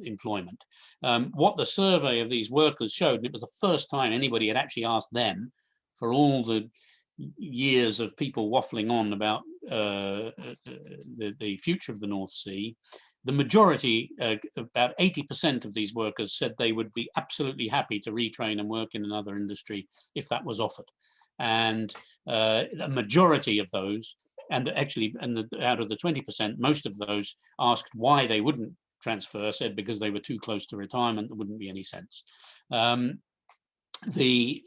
employment. What the survey of these workers showed, and it was the first time anybody had actually asked them for all the years of people waffling on about the future of the North Sea, the majority, about 80% of these workers said they would be absolutely happy to retrain and work in another industry if that was offered. And the majority of those, and out of the 20%, most of those asked why they wouldn't transfer, said because they were too close to retirement, there wouldn't be any sense. The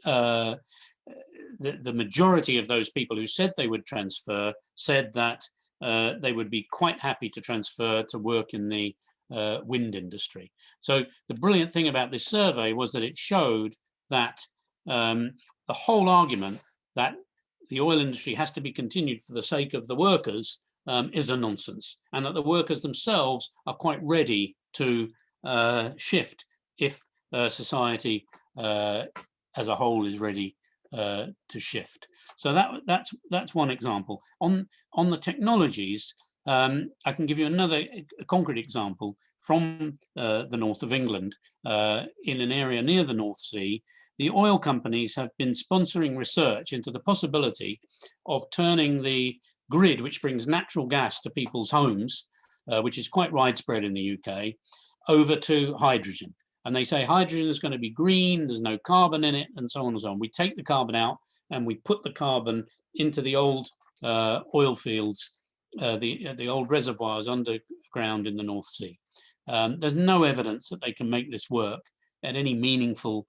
majority of those people who said they would transfer said that they would be quite happy to transfer to work in the wind industry. So the brilliant thing about this survey was that it showed that the whole argument that the oil industry has to be continued for the sake of the workers is a nonsense, and that the workers themselves are quite ready to shift if society as a whole is ready to shift. So that's one example. On the technologies, I can give you another concrete example from the north of England, in an area near the North Sea. The oil companies have been sponsoring research into the possibility of turning the grid, which brings natural gas to people's homes, which is quite widespread in the UK, over to hydrogen. And they say hydrogen is going to be green, there's no carbon in it, and so on and so on. We take the carbon out and we put the carbon into the old oil fields, the old reservoirs underground in the North Sea. There's no evidence that they can make this work at any meaningful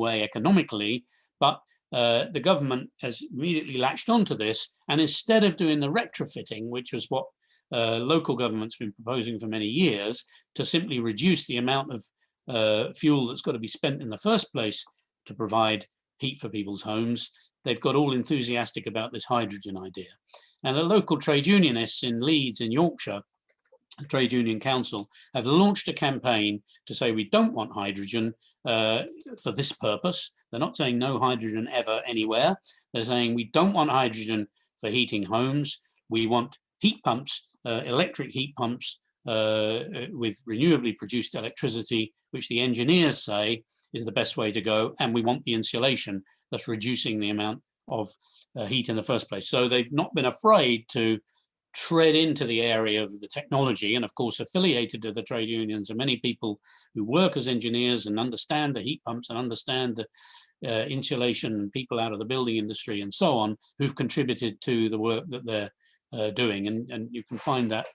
way economically, but the government has immediately latched onto this, and instead of doing the retrofitting, which was what local government's been proposing for many years, to simply reduce the amount of fuel that's got to be spent in the first place to provide heat for people's homes, they've got all enthusiastic about this hydrogen idea. And the local trade unionists in Leeds in Yorkshire, Trade Union Council, have launched a campaign to say we don't want hydrogen for this purpose. They're not saying no hydrogen ever anywhere. They're saying we don't want hydrogen for heating homes. We want heat pumps, electric heat pumps with renewably produced electricity, which the engineers say is the best way to go. And we want the insulation that's reducing the amount of heat in the first place. So they've not been afraid to tread into the area of the technology, and of course affiliated to the trade unions are many people who work as engineers and understand the heat pumps and understand the insulation, people out of the building industry and so on, who've contributed to the work that they're doing, and you can find that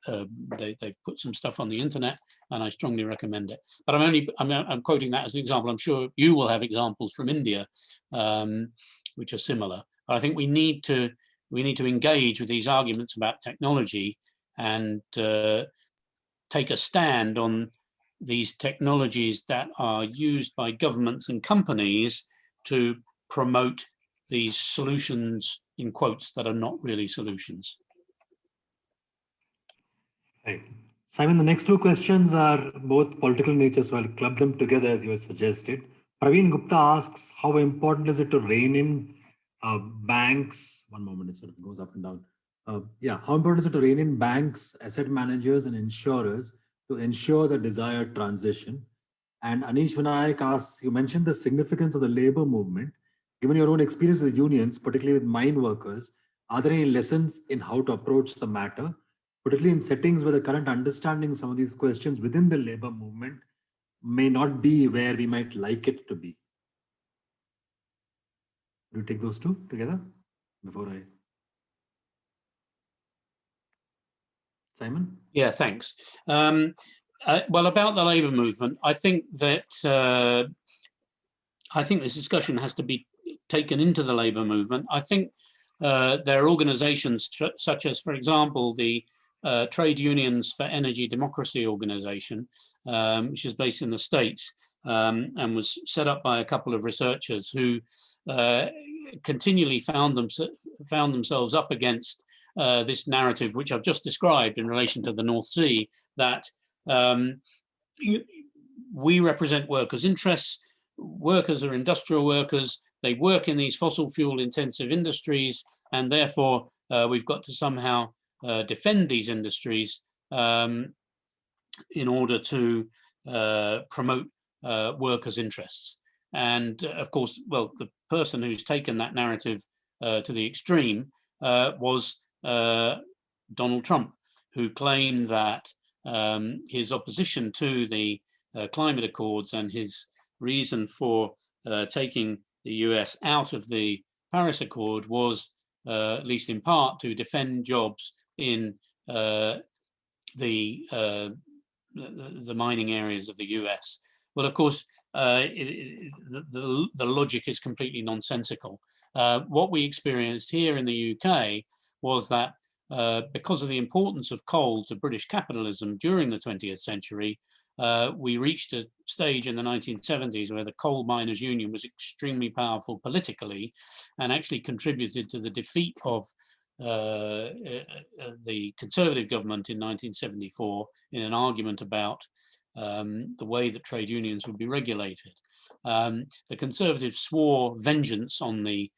they've put some stuff on the internet, and I strongly recommend it. But I'm quoting that as an example. I'm sure you will have examples from India which are similar. But I think we need to engage with these arguments about technology and take a stand on these technologies that are used by governments and companies to promote these solutions, in quotes, that are not really solutions. Right. Simon, the next two questions are both political nature, so I'll club them together as you have suggested. Praveen Gupta asks, how important is it to rein in banks? One moment, it sort of goes up and down. How important is it to rein in banks, asset managers, and insurers to ensure the desired transition? And Anish Vinayak asks, you mentioned the significance of the labor movement. Given your own experience with unions, particularly with mine workers, are there any lessons in how to approach the matter, particularly in settings where the current understanding of some of these questions within the labor movement may not be where we might like it to be? Do you take those two together before I... Simon? Yeah, thanks. Well, about the labour movement, I think that this discussion has to be taken into the labour movement. I think there are organisations such as, for example, the Trade Unions for Energy Democracy organization, which is based in the States, and was set up by a couple of researchers who continually found themselves up against this narrative, which I've just described in relation to the North Sea, that we represent workers' interests. Workers are industrial workers. They work in these fossil fuel intensive industries, and therefore we've got to somehow defend these industries in order to promote workers' interests. And of course, well, the person who's taken that narrative to the extreme was Donald Trump, who claimed that his opposition to the climate accords and his reason for taking the US out of the Paris Accord was, at least in part, to defend jobs in the mining areas of the US. Well, of course, the logic is completely nonsensical. What we experienced here in the UK was that because of the importance of coal to British capitalism during the 20th century, we reached a stage in the 1970s where the Coal Miners' Union was extremely powerful politically and actually contributed to the defeat of the Conservative government in 1974 in an argument about the way that trade unions would be regulated. The Conservatives swore vengeance on the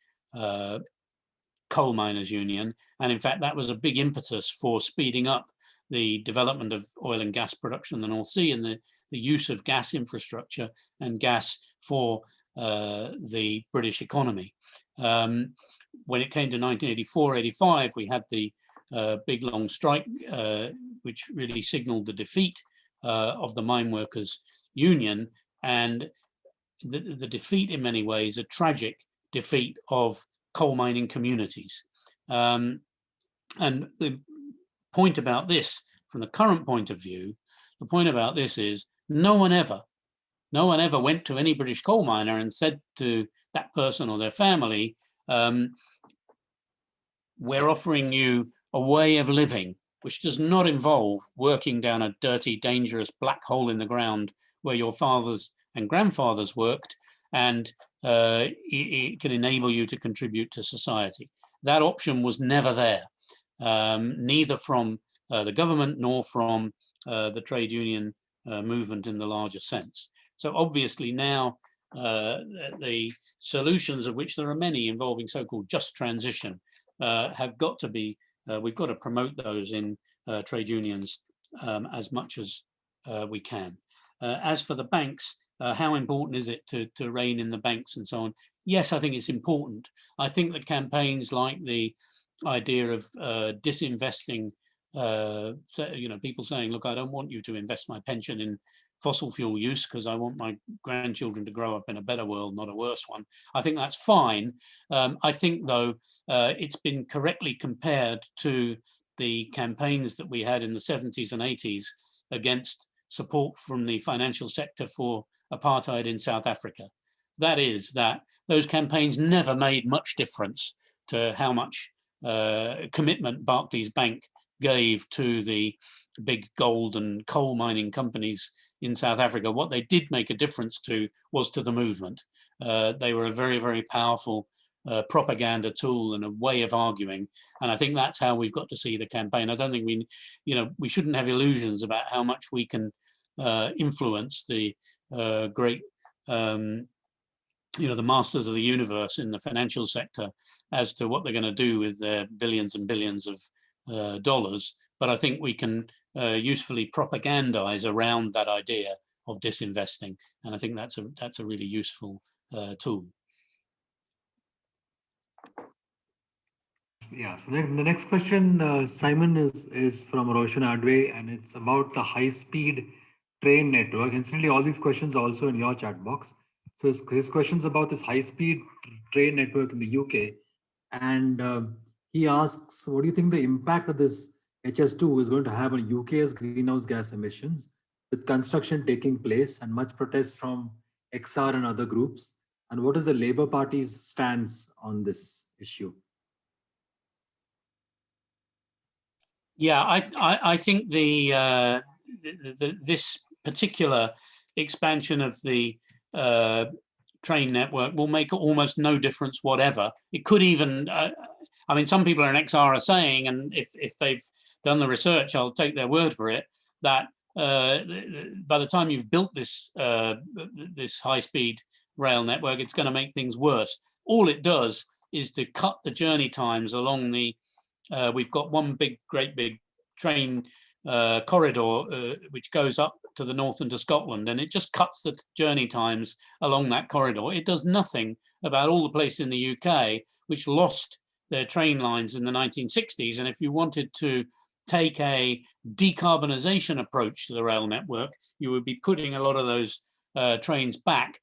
Coal Miners' Union, and in fact that was a big impetus for speeding up the development of oil and gas production in the North Sea and the use of gas infrastructure and gas for the British economy. When it came to 1984-85, we had the big long strike, which really signaled the defeat of the Mine Workers Union, and the defeat in many ways, a tragic defeat of coal mining communities. And the point about this, from the current point of view, the point about this is no one ever went to any British coal miner and said to that person or their family, we're offering you a way of living which does not involve working down a dirty, dangerous black hole in the ground where your fathers and grandfathers worked, and it can enable you to contribute to society. That option was never there, neither from the government nor from the trade union movement in the larger sense. So obviously now the solutions, of which there are many involving so-called just transition, have got to be, we've got to promote those in trade unions as much as we can. As for the banks, how important is it to rein in the banks and so on? Yes, I think it's important. I think that campaigns like the idea of disinvesting, people saying, look, I don't want you to invest my pension in fossil fuel use because I want my grandchildren to grow up in a better world, not a worse one. I think that's fine. I think, though, it's been correctly compared to the campaigns that we had in the 70s and 80s against support from the financial sector for apartheid in South Africa. That is, that those campaigns never made much difference to how much commitment Barclays Bank gave to the big gold and coal mining companies in South Africa. What they did make a difference to was to the movement. They were a very, very powerful propaganda tool and a way of arguing. And I think that's how we've got to see the campaign. I don't think we shouldn't have illusions about how much we can influence the great, the masters of the universe in the financial sector as to what they're going to do with their billions and billions of dollars. But I think we can usefully propagandize around that idea of disinvesting. And I think that's a really useful tool. Yeah, so the next question, Simon, is from Roshan Adwe, and it's about the high-speed train network. Incidentally, all these questions are also in your chat box. So his question's about this high-speed train network in the UK. And he asks, what do you think the impact of this HS2 is going to have on UK's greenhouse gas emissions, with construction taking place and much protest from XR and other groups? And what is the Labour Party's stance on this issue? Yeah, I think this particular expansion of the train network will make almost no difference whatever. It could even, I mean, some people in XR are saying, and if they've done the research, I'll take their word for it, that by the time you've built this this high-speed rail network, it's going to make things worse. All it does is to cut the journey times along the. We've got one great big train corridor which goes up to the north and to Scotland, and it just cuts the journey times along that corridor. It does nothing about all the places in the UK which lost their train lines in the 1960s. And if you wanted to take a decarbonisation approach to the rail network, you would be putting a lot of those trains back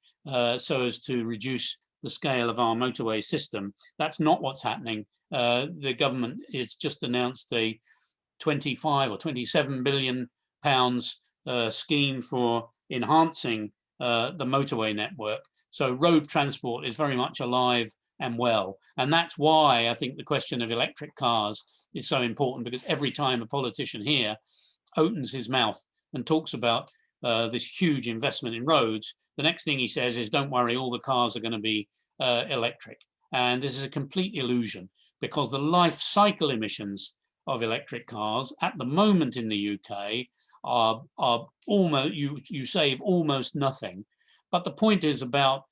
so as to reduce the scale of our motorway system. That's not what's happening. The government has just announced a 25 or 27 billion pounds scheme for enhancing the motorway network. So road transport is very much alive and well. And that's why I think the question of electric cars is so important, because every time a politician here opens his mouth and talks about this huge investment in roads, the next thing he says is, don't worry, all the cars are going to be electric. And this is a complete illusion, because the life cycle emissions of electric cars at the moment in the UK are almost, you save almost nothing. But the point is about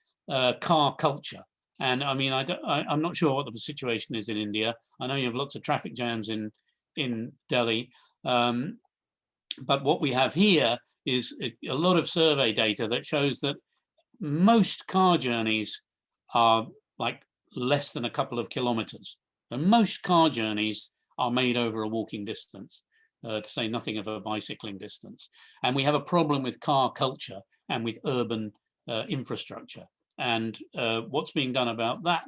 car culture. And I mean, I'm not sure what the situation is in India. I know you have lots of traffic jams in Delhi. But what we have here is a lot of survey data that shows that most car journeys are like less than a couple of kilometers. And most car journeys are made over a walking distance, to say nothing of a bicycling distance. And we have a problem with car culture and with urban infrastructure. And what's being done about that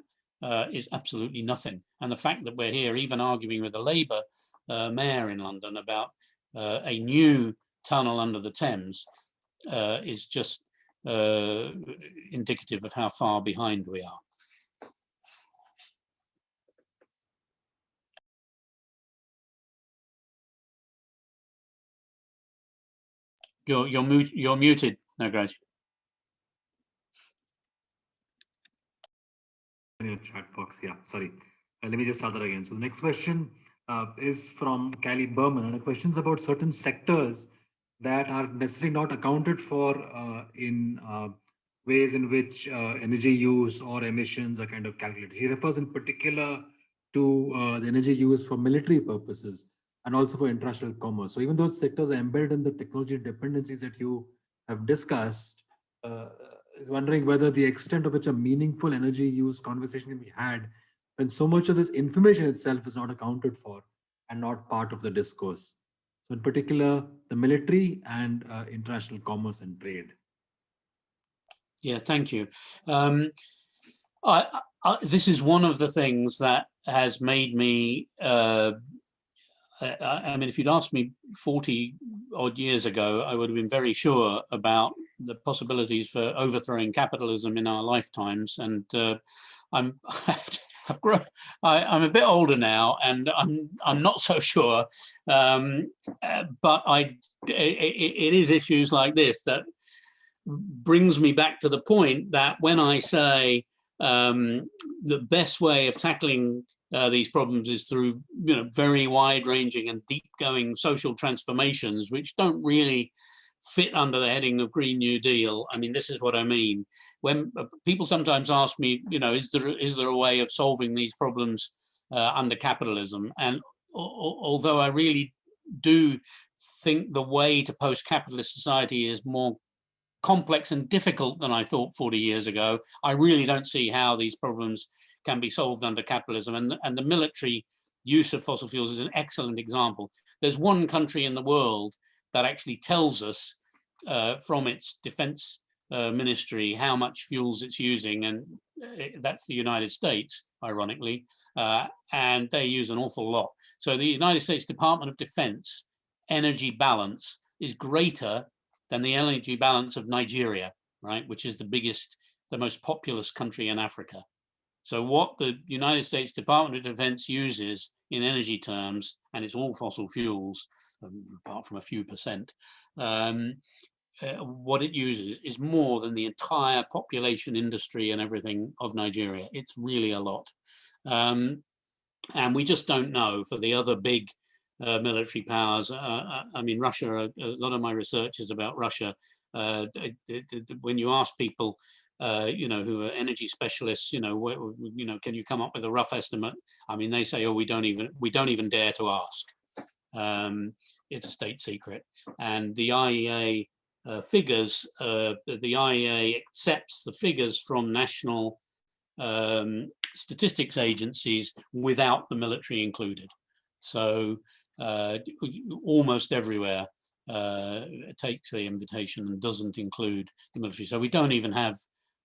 is absolutely nothing. And the fact that we're here even arguing with a Labour mayor in London about a new tunnel under the Thames is just indicative of how far behind we are. You're muted, Nagraj. In your chat box, yeah, sorry. Let me just start that again. So the next question is from Callie Berman, and the question's about certain sectors that are necessarily not accounted for in ways in which energy use or emissions are kind of calculated. She refers in particular to the energy use for military purposes and also for international commerce. So even those sectors are embedded in the technology dependencies that you have discussed. Is wondering whether the extent of which a meaningful energy use conversation can be had when so much of this information itself is not accounted for and not part of the discourse. So in particular, the military and international commerce and trade. Yeah, thank you. This is one of the things that has made me, I mean, if you'd asked me 40 odd years ago, I would have been very sure about the possibilities for overthrowing capitalism in our lifetimes. And I'm a bit older now, and I'm not so sure. But it is issues like this that brings me back to the point that when I say the best way of tackling these problems is through, very wide-ranging and deep-going social transformations, which don't really fit under the heading of Green New Deal. I mean, this is what I mean. When people sometimes ask me, is there a way of solving these problems under capitalism? And although I really do think the way to post-capitalist society is more complex and difficult than I thought 40 years ago, I really don't see how these problems can be solved under capitalism. And the military use of fossil fuels is an excellent example. There's one country in the world that actually tells us from its defense ministry how much fuels it's using, and that's the United States, ironically, and they use an awful lot. So the United States Department of Defense energy balance is greater than the energy balance of Nigeria, right, which is the most populous country in Africa. So what the United States Department of Defense uses in energy terms and it's all fossil fuels, apart from a few percent, what it uses is more than the entire population, industry and everything of Nigeria. It's really a lot. And we just don't know for the other big military powers. I mean, Russia, a lot of my research is about Russia. When you ask people, who are energy specialists, can you come up with a rough estimate? I mean, they say, oh, we don't even dare to ask. It's a state secret. And the IEA figures, the IEA accepts the figures from national statistics agencies without the military included. So almost everywhere takes the invitation and doesn't include the military. So we don't even have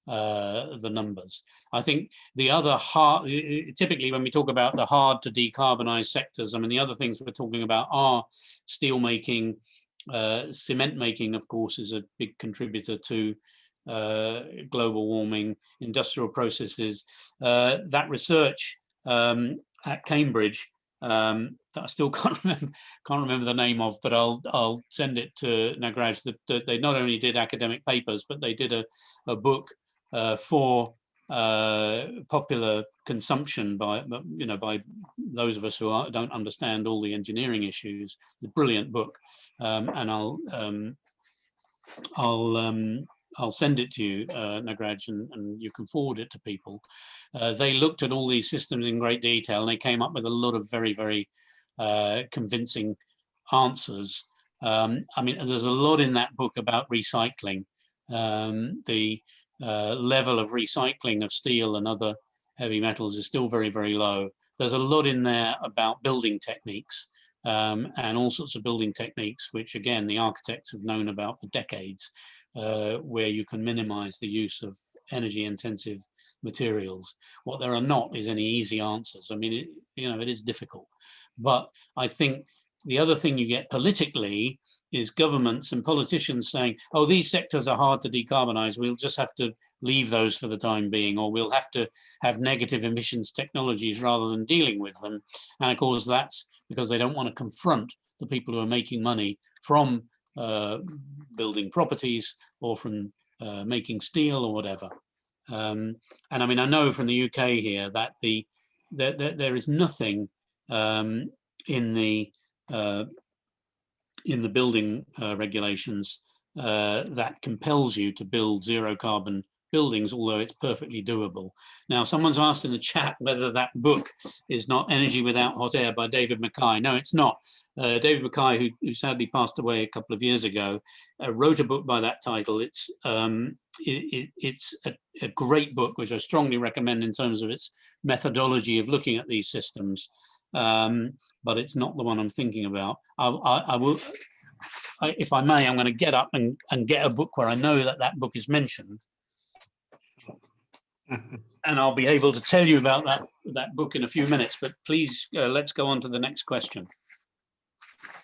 the numbers. I think the other hard, typically when we talk about the hard to decarbonize sectors, I mean, the other things we're talking about are steel making, cement making, of course, is a big contributor to global warming, industrial processes. That research at Cambridge that I still can't remember the name of, but I'll send it to Nagraj. That they not only did academic papers, but they did a book for popular consumption by those of us who don't understand all the engineering issues. A brilliant book, and I'll send it to you, Nagraj, and you can forward it to people. They looked at all these systems in great detail, and they came up with a lot of very, very convincing answers. I mean, there's a lot in that book about recycling. The level of recycling of steel and other heavy metals is still very, very low. There's a lot in there about building techniques and all sorts of building techniques, which again, the architects have known about for decades, where you can minimize the use of energy intensive materials. What there are not is any easy answers. I mean, it is difficult. But I think the other thing you get politically is governments and politicians saying, oh, these sectors are hard to decarbonize. We'll just have to leave those for the time being, or we'll have to have negative emissions technologies rather than dealing with them. And of course, that's because they don't want to confront the people who are making money from building properties or from making steel or whatever. And I mean, I know from the UK here that there is nothing in the building regulations that compels you to build zero carbon buildings, although it's perfectly doable. Now, someone's asked in the chat whether that book is not Energy Without Hot Air by David Mackay. No, it's not. David Mackay, who sadly passed away a couple of years ago, wrote a book by that title. It's a great book, which I strongly recommend in terms of its methodology of looking at these systems. But it's not the one I'm thinking about. I will, if I may, I'm going to get up and get a book where I know that book is mentioned. And I'll be able to tell you about that book in a few minutes, but please let's go on to the next question.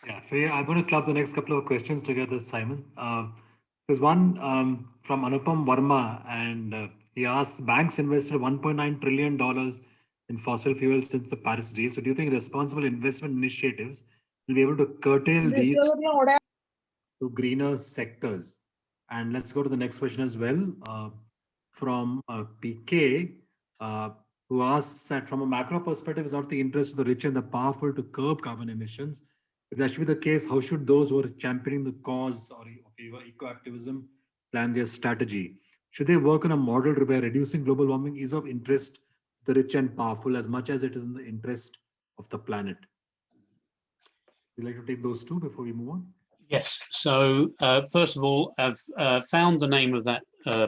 Yeah, so I'm going to club the next couple of questions together, Simon. There's one from Anupam Verma, and he asks, banks invested $1.9 trillion in fossil fuels since the Paris deal. So do you think responsible investment initiatives will be able to curtail these to greener sectors? And let's go to the next question as well. From PK, who asks that from a macro perspective, is not the interest of the rich and the powerful to curb carbon emissions. If that should be the case, how should those who are championing the cause or eco-activism plan their strategy? Should they work on a model where reducing global warming is of interest to the rich and powerful as much as it is in the interest of the planet? Would you like to take those two before we move on? Yes. So first of all, I've found the name of that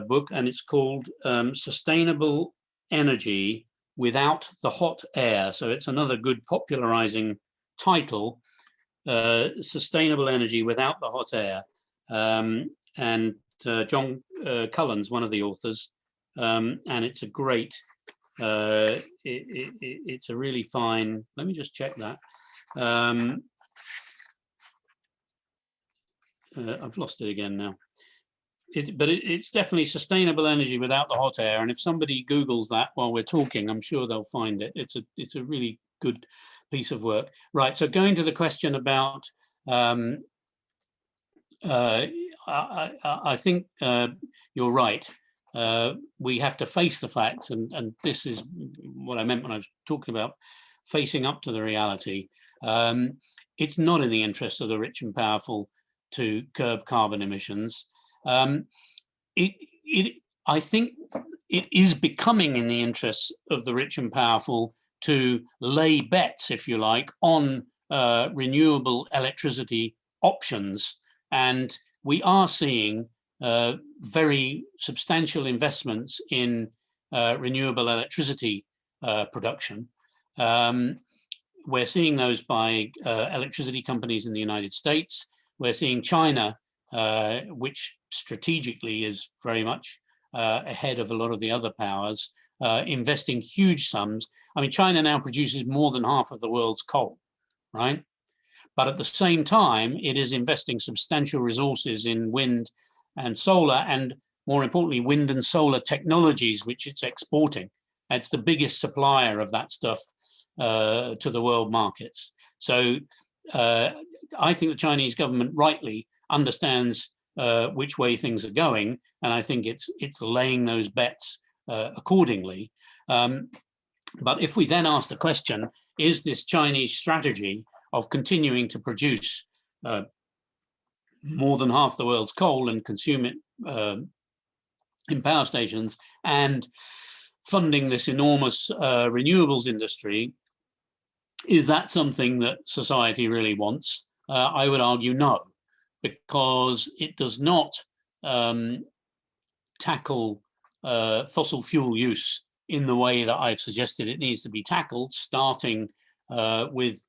book, and it's called Sustainable Energy Without the Hot Air. So it's another good popularizing title, Sustainable Energy Without the Hot Air. And John Cullen's one of the authors, and it's a great, it's a really fine, let me just check that. I've lost it again now. But it's definitely Sustainable Energy Without the Hot Air. And if somebody Googles that while we're talking, I'm sure they'll find it. It's a really good piece of work. Right. So going to the question about, I think you're right. We have to face the facts, and this is what I meant when I was talking about facing up to the reality. It's not in the interest of the rich and powerful to curb carbon emissions. I think it is becoming in the interests of the rich and powerful to lay bets, if you like, on renewable electricity options. And we are seeing very substantial investments in renewable electricity production. We're seeing those by electricity companies in the United States. We're seeing China, which strategically is very much ahead of a lot of the other powers, investing huge sums. I mean, China now produces more than half of the world's coal, right? But at the same time, it is investing substantial resources in wind and solar, and more importantly, wind and solar technologies, which it's exporting. It's the biggest supplier of that stuff to the world markets. So I think the Chinese government rightly understands which way things are going, and I think it's laying those bets accordingly. But if we then ask the question, is this Chinese strategy of continuing to produce more than half the world's coal and consume it in power stations and funding this enormous renewables industry, is that something that society really wants? I would argue no, because it does not tackle fossil fuel use in the way that I've suggested it needs to be tackled, starting with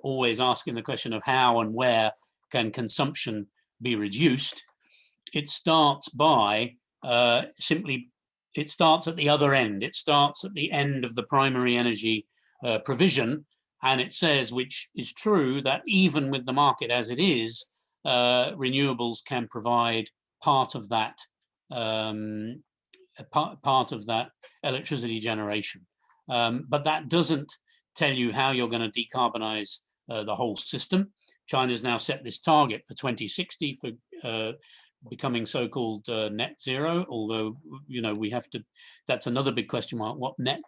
always asking the question of how and where can consumption be reduced. It starts by it starts at the other end. It starts at the end of the primary energy provision, and it says, which is true, that even with the market as it is, renewables can provide part of that electricity generation. But that doesn't tell you how you're going to decarbonize the whole system. China's now set this target for 2060 for becoming so-called net zero, although, you know, we have to, that's another big question mark, what net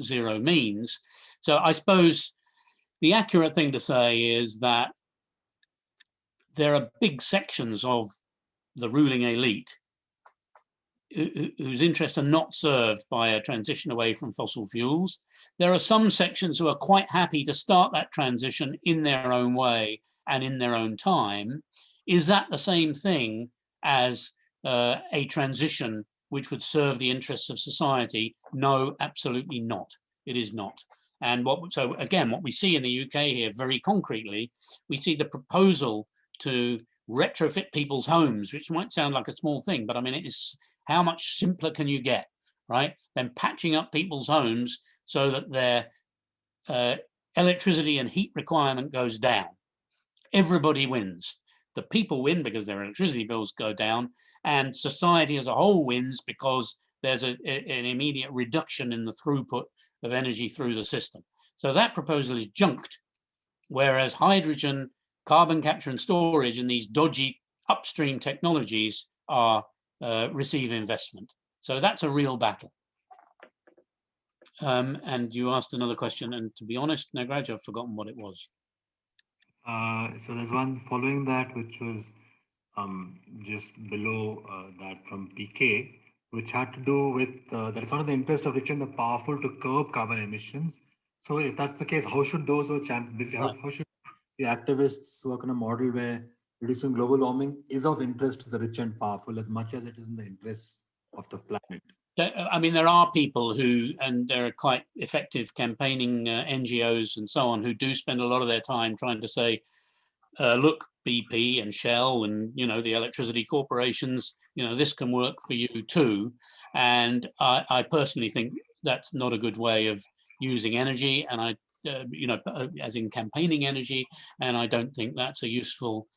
zero means. So I suppose the accurate thing to say is that there are big sections of the ruling elite whose interests are not served by a transition away from fossil fuels. There are some sections who are quite happy to start that transition in their own way and in their own time. Is that the same thing as a transition which would serve the interests of society? No, absolutely not. It is not. And so again, what we see in the UK here very concretely, we see the proposal to retrofit people's homes, which might sound like a small thing, but I mean, it is, how much simpler can you get, right? Then patching up people's homes so that their electricity and heat requirement goes down. Everybody wins. The people win because their electricity bills go down, and society as a whole wins because there's an immediate reduction in the throughput of energy through the system. So that proposal is junked, whereas hydrogen, carbon capture and storage, and these dodgy upstream technologies are receive investment. So that's a real battle. And you asked another question, and to be honest, Nagraj, I've forgotten what it was. So there's one following that, which was just below that from PK, which had to do with that it's not in the interest of rich and the powerful to curb carbon emissions. So if that's the case, how should those who are how should the activists work on a model where reducing global warming is of interest to the rich and powerful as much as it is in the interest of the planet? I mean, there are people who, and there are quite effective campaigning NGOs and so on, who do spend a lot of their time trying to say, look, BP and Shell and, you know, the electricity corporations, you know, this can work for you too. And I personally think that's not a good way of using energy, and you know, as in campaigning energy, and I don't think that's a useful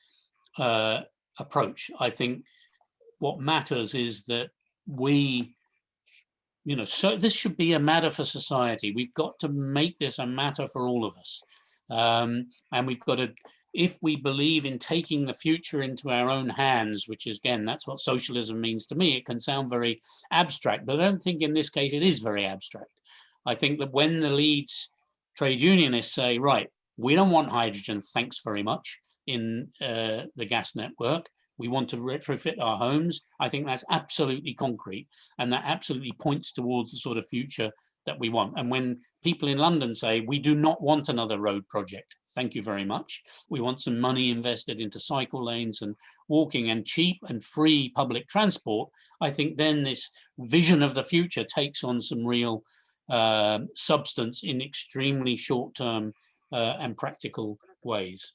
approach. I think what matters is that we so this should be a matter for society. We've got to make this a matter for all of us. And we've got to, if we believe in taking the future into our own hands, which is, again, that's what socialism means to me. It can sound very abstract, but I don't think in this case it is very abstract. I think that when the Leeds trade unionists say, right, we don't want hydrogen, thanks very much, in the gas network, we want to retrofit our homes, I think that's absolutely concrete, and that absolutely points towards the sort of future that we want. And when people in London say, we do not want another road project, thank you very much, we want some money invested into cycle lanes and walking and cheap and free public transport, I think then this vision of the future takes on some real substance in extremely short-term and practical ways.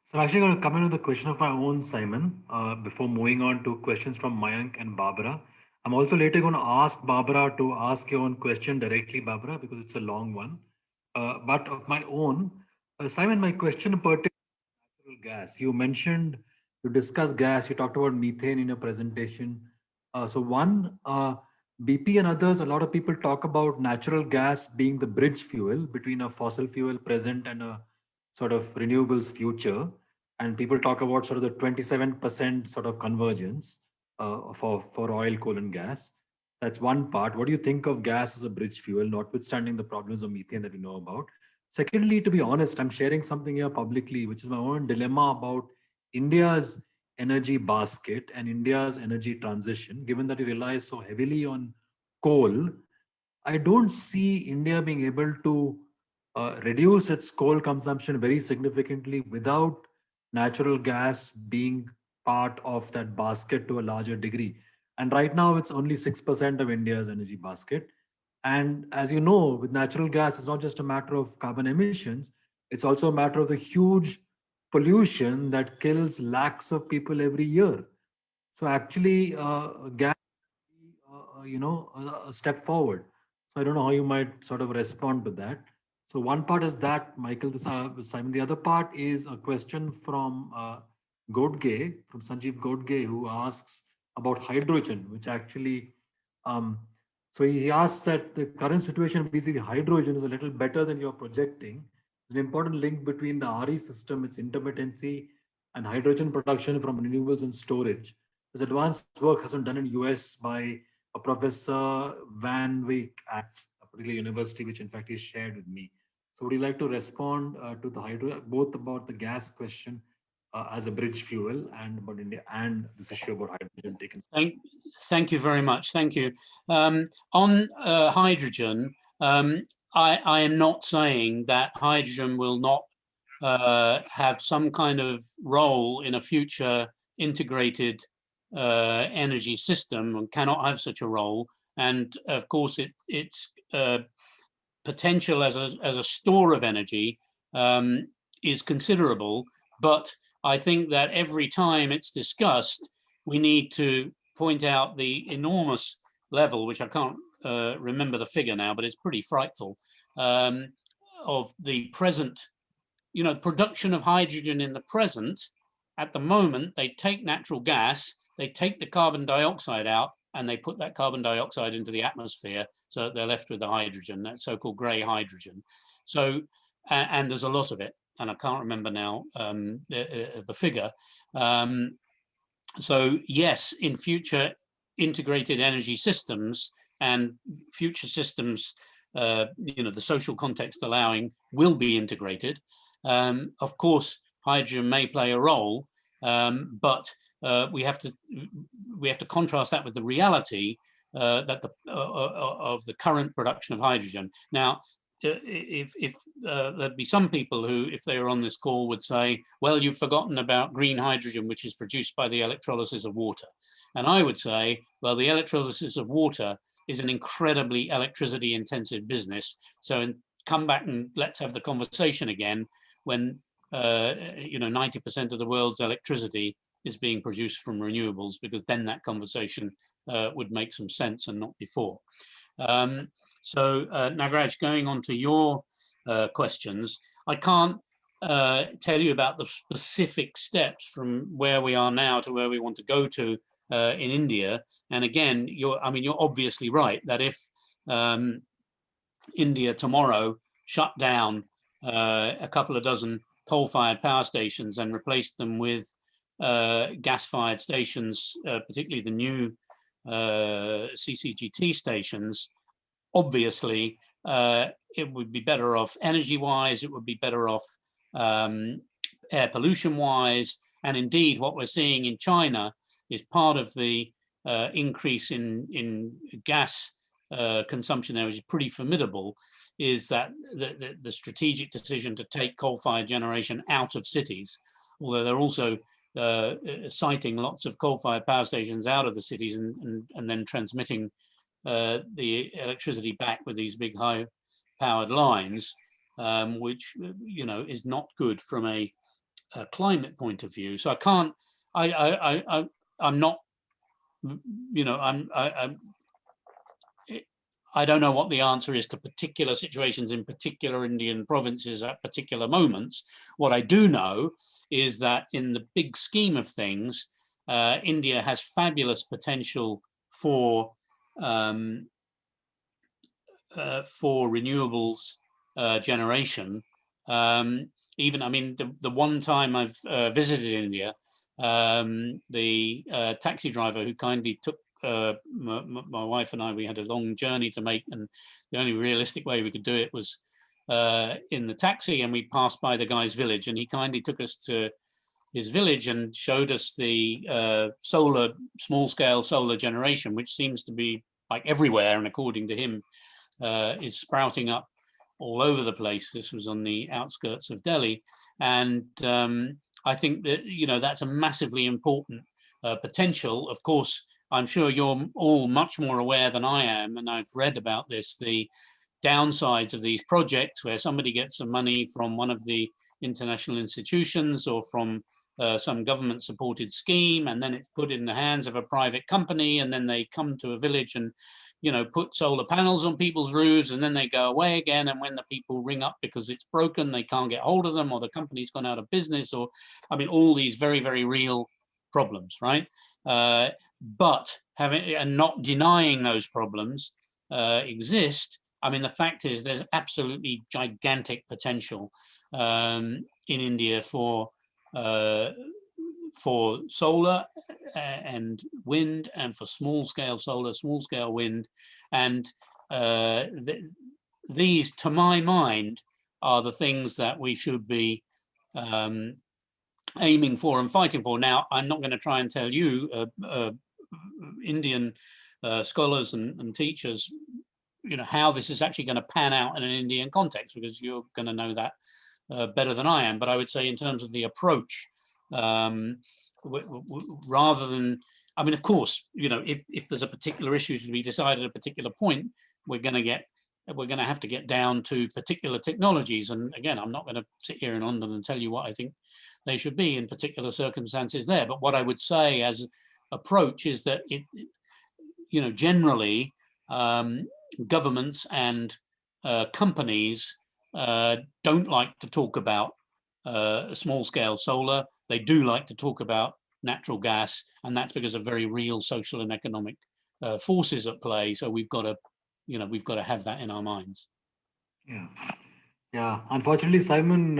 So I'm actually going to come in with a question of my own, Simon, before moving on to questions from Mayank and Barbara. I'm also later going to ask Barbara to ask your own question directly, Barbara, because it's a long one. But of my own, Simon, my question pertains to natural gas. You mentioned, you discussed gas, you talked about methane in your presentation. BP and others, a lot of people talk about natural gas being the bridge fuel between a fossil fuel present and a sort of renewables future. And people talk about sort of the 27% sort of convergence for oil, coal, and gas. That's one part. What do you think of gas as a bridge fuel, notwithstanding the problems of methane that we know about? Secondly, to be honest, I'm sharing something here publicly, which is my own dilemma about India's energy basket and India's energy transition, given that it relies so heavily on coal. I don't see India being able to reduce its coal consumption very significantly without natural gas being part of that basket to a larger degree. And right now, it's only 6% of India's energy basket. And as you know, with natural gas, it's not just a matter of carbon emissions, it's also a matter of the huge pollution that kills lakhs of people every year. So actually, gas, a step forward. So I don't know how you might sort of respond to that. So one part is that, Michael, Simon. The other part is a question from Godge, from Sanjeev Godge, who asks about hydrogen, which actually, so he asks that the current situation of basically hydrogen is a little better than you're projecting. There's an important link between the RE system, its intermittency, and hydrogen production from renewables and storage. There's advanced work has been done in US by a Professor Van Wyk at a particular university, which in fact he shared with me. So would you like to respond to the hydro, both about the gas question as a bridge fuel and about India and this issue about hydrogen taken? Thank you very much. Thank you. On hydrogen, I am not saying that hydrogen will not have some kind of role in a future integrated energy system and cannot have such a role. And of course, its potential as a store of energy is considerable. But I think that every time it's discussed, we need to point out the enormous level, which I can't remember the figure now, but it's pretty frightful, of the present, production of hydrogen in the present. At the moment, they take natural gas, they take the carbon dioxide out, and they put that carbon dioxide into the atmosphere, so that they're left with the hydrogen, that so-called grey hydrogen. So, and there's a lot of it, and I can't remember now the figure. So yes, in future integrated energy systems and future systems, the social context allowing, will be integrated. Of course, hydrogen may play a role, but we have to contrast that with the reality that of the current production of hydrogen. Now, if there'd be some people who, if they were on this call, would say, well, you've forgotten about green hydrogen, which is produced by the electrolysis of water. And I would say, well, the electrolysis of water is an incredibly electricity intensive business. So come back and let's have the conversation again when 90% of the world's electricity is being produced from renewables, because then that conversation would make some sense and not before. So Nagraj, going on to your questions, I can't tell you about the specific steps from where we are now to where we want to go to in India. And again, you're obviously right that if India tomorrow shut down a couple of dozen coal-fired power stations and replaced them with gas-fired stations, particularly the new CCGT stations, obviously it would be better off energy-wise, it would be better off air pollution-wise, and indeed what we're seeing in China is part of the increase in gas consumption there, which is pretty formidable, is that the strategic decision to take coal-fired generation out of cities, although they're also siting lots of coal-fired power stations out of the cities and then transmitting the electricity back with these big high-powered lines, which is not good from a climate point of view. So I'm not, I don't know what the answer is to particular situations in particular Indian provinces at particular moments. What I do know is that in the big scheme of things, India has fabulous potential for renewables generation. Even, the one time I've visited India, the taxi driver who kindly took my wife and I, we had a long journey to make, and the only realistic way we could do it was in the taxi, and we passed by the guy's village, and he kindly took us to his village and showed us the small-scale solar generation, which seems to be like everywhere, and according to him, is sprouting up all over the place. This was on the outskirts of Delhi, and I think that that's a massively important potential. Of course, I'm sure you're all much more aware than I am, and I've read about this, the downsides of these projects where somebody gets some money from one of the international institutions or from some government-supported scheme, and then it's put in the hands of a private company, and then they come to a village and put solar panels on people's roofs, and then they go away again, and when the people ring up because it's broken, they can't get hold of them, or the company's gone out of business, or all these very, very real problems, right? But having and not denying those problems exist, the fact is there's absolutely gigantic potential in India for solar and wind, and for small-scale solar, small-scale wind, and these, to my mind, are the things that we should be aiming for and fighting for. Now, I'm not going to try and tell you, Indian scholars and teachers, how this is actually going to pan out in an Indian context, because you're going to know that better than I am. But I would say in terms of the approach, rather than, of course, if there's a particular issue to be decided at a particular point, we're going to have to get down to particular technologies. And again, I'm not going to sit here in London and tell you what I think they should be in particular circumstances there. But what I would say as approach is that generally governments and companies don't like to talk about small-scale solar. They do like to talk about natural gas, and that's because of very real social and economic forces at play. So we've got to have that in our minds. Yeah. Unfortunately, Simon,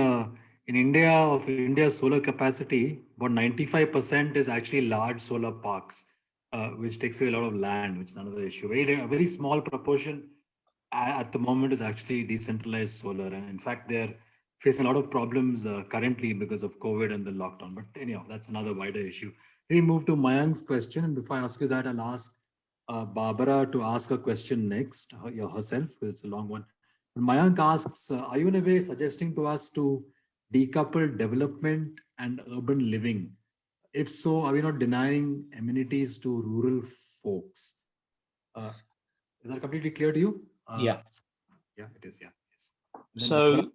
in India, of India's solar capacity, about 95% is actually large solar parks, which takes away a lot of land, which is another issue. A very small proportion at the moment is actually decentralized solar, and in fact, they're facing a lot of problems currently because of COVID and the lockdown. But anyhow, that's another wider issue. We move to Mayank's question, and before I ask you that, I'll ask Barbara to ask a question next herself, because it's a long one. Mayank asks, are you in a way suggesting to us to decouple development and urban living? If so, are we not denying amenities to rural folks? Is that completely clear to you? Yeah. Yeah, it is. Yeah. Yes. So,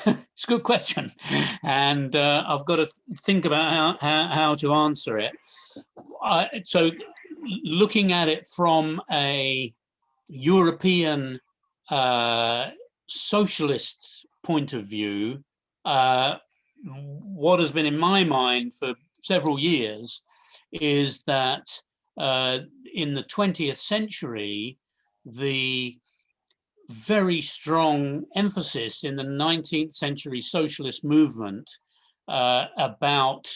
it's a good question, and I've got to think about how to answer it. So, looking at it from a European socialist point of view, what has been in my mind for several years is that in the 20th century, the very strong emphasis in the 19th century socialist movement about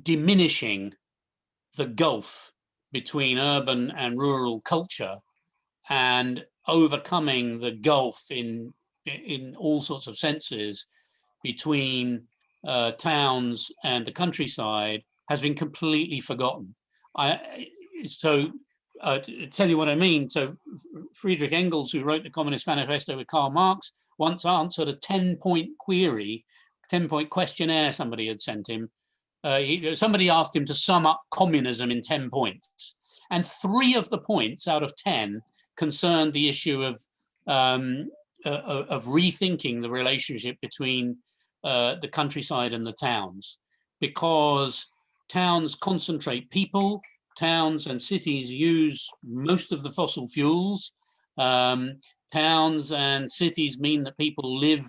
diminishing the gulf between urban and rural culture and overcoming the gulf in all sorts of senses between towns and the countryside has been completely forgotten. To tell you what I mean, so Friedrich Engels, who wrote the Communist Manifesto with Karl Marx, once answered a 10-point query, 10-point questionnaire somebody had sent him. Somebody asked him to sum up communism in 10 points. And 3 of the points out of 10 concerned the issue of rethinking the relationship between the countryside and the towns, because towns concentrate people, towns and cities use most of the fossil fuels. Towns and cities mean that people live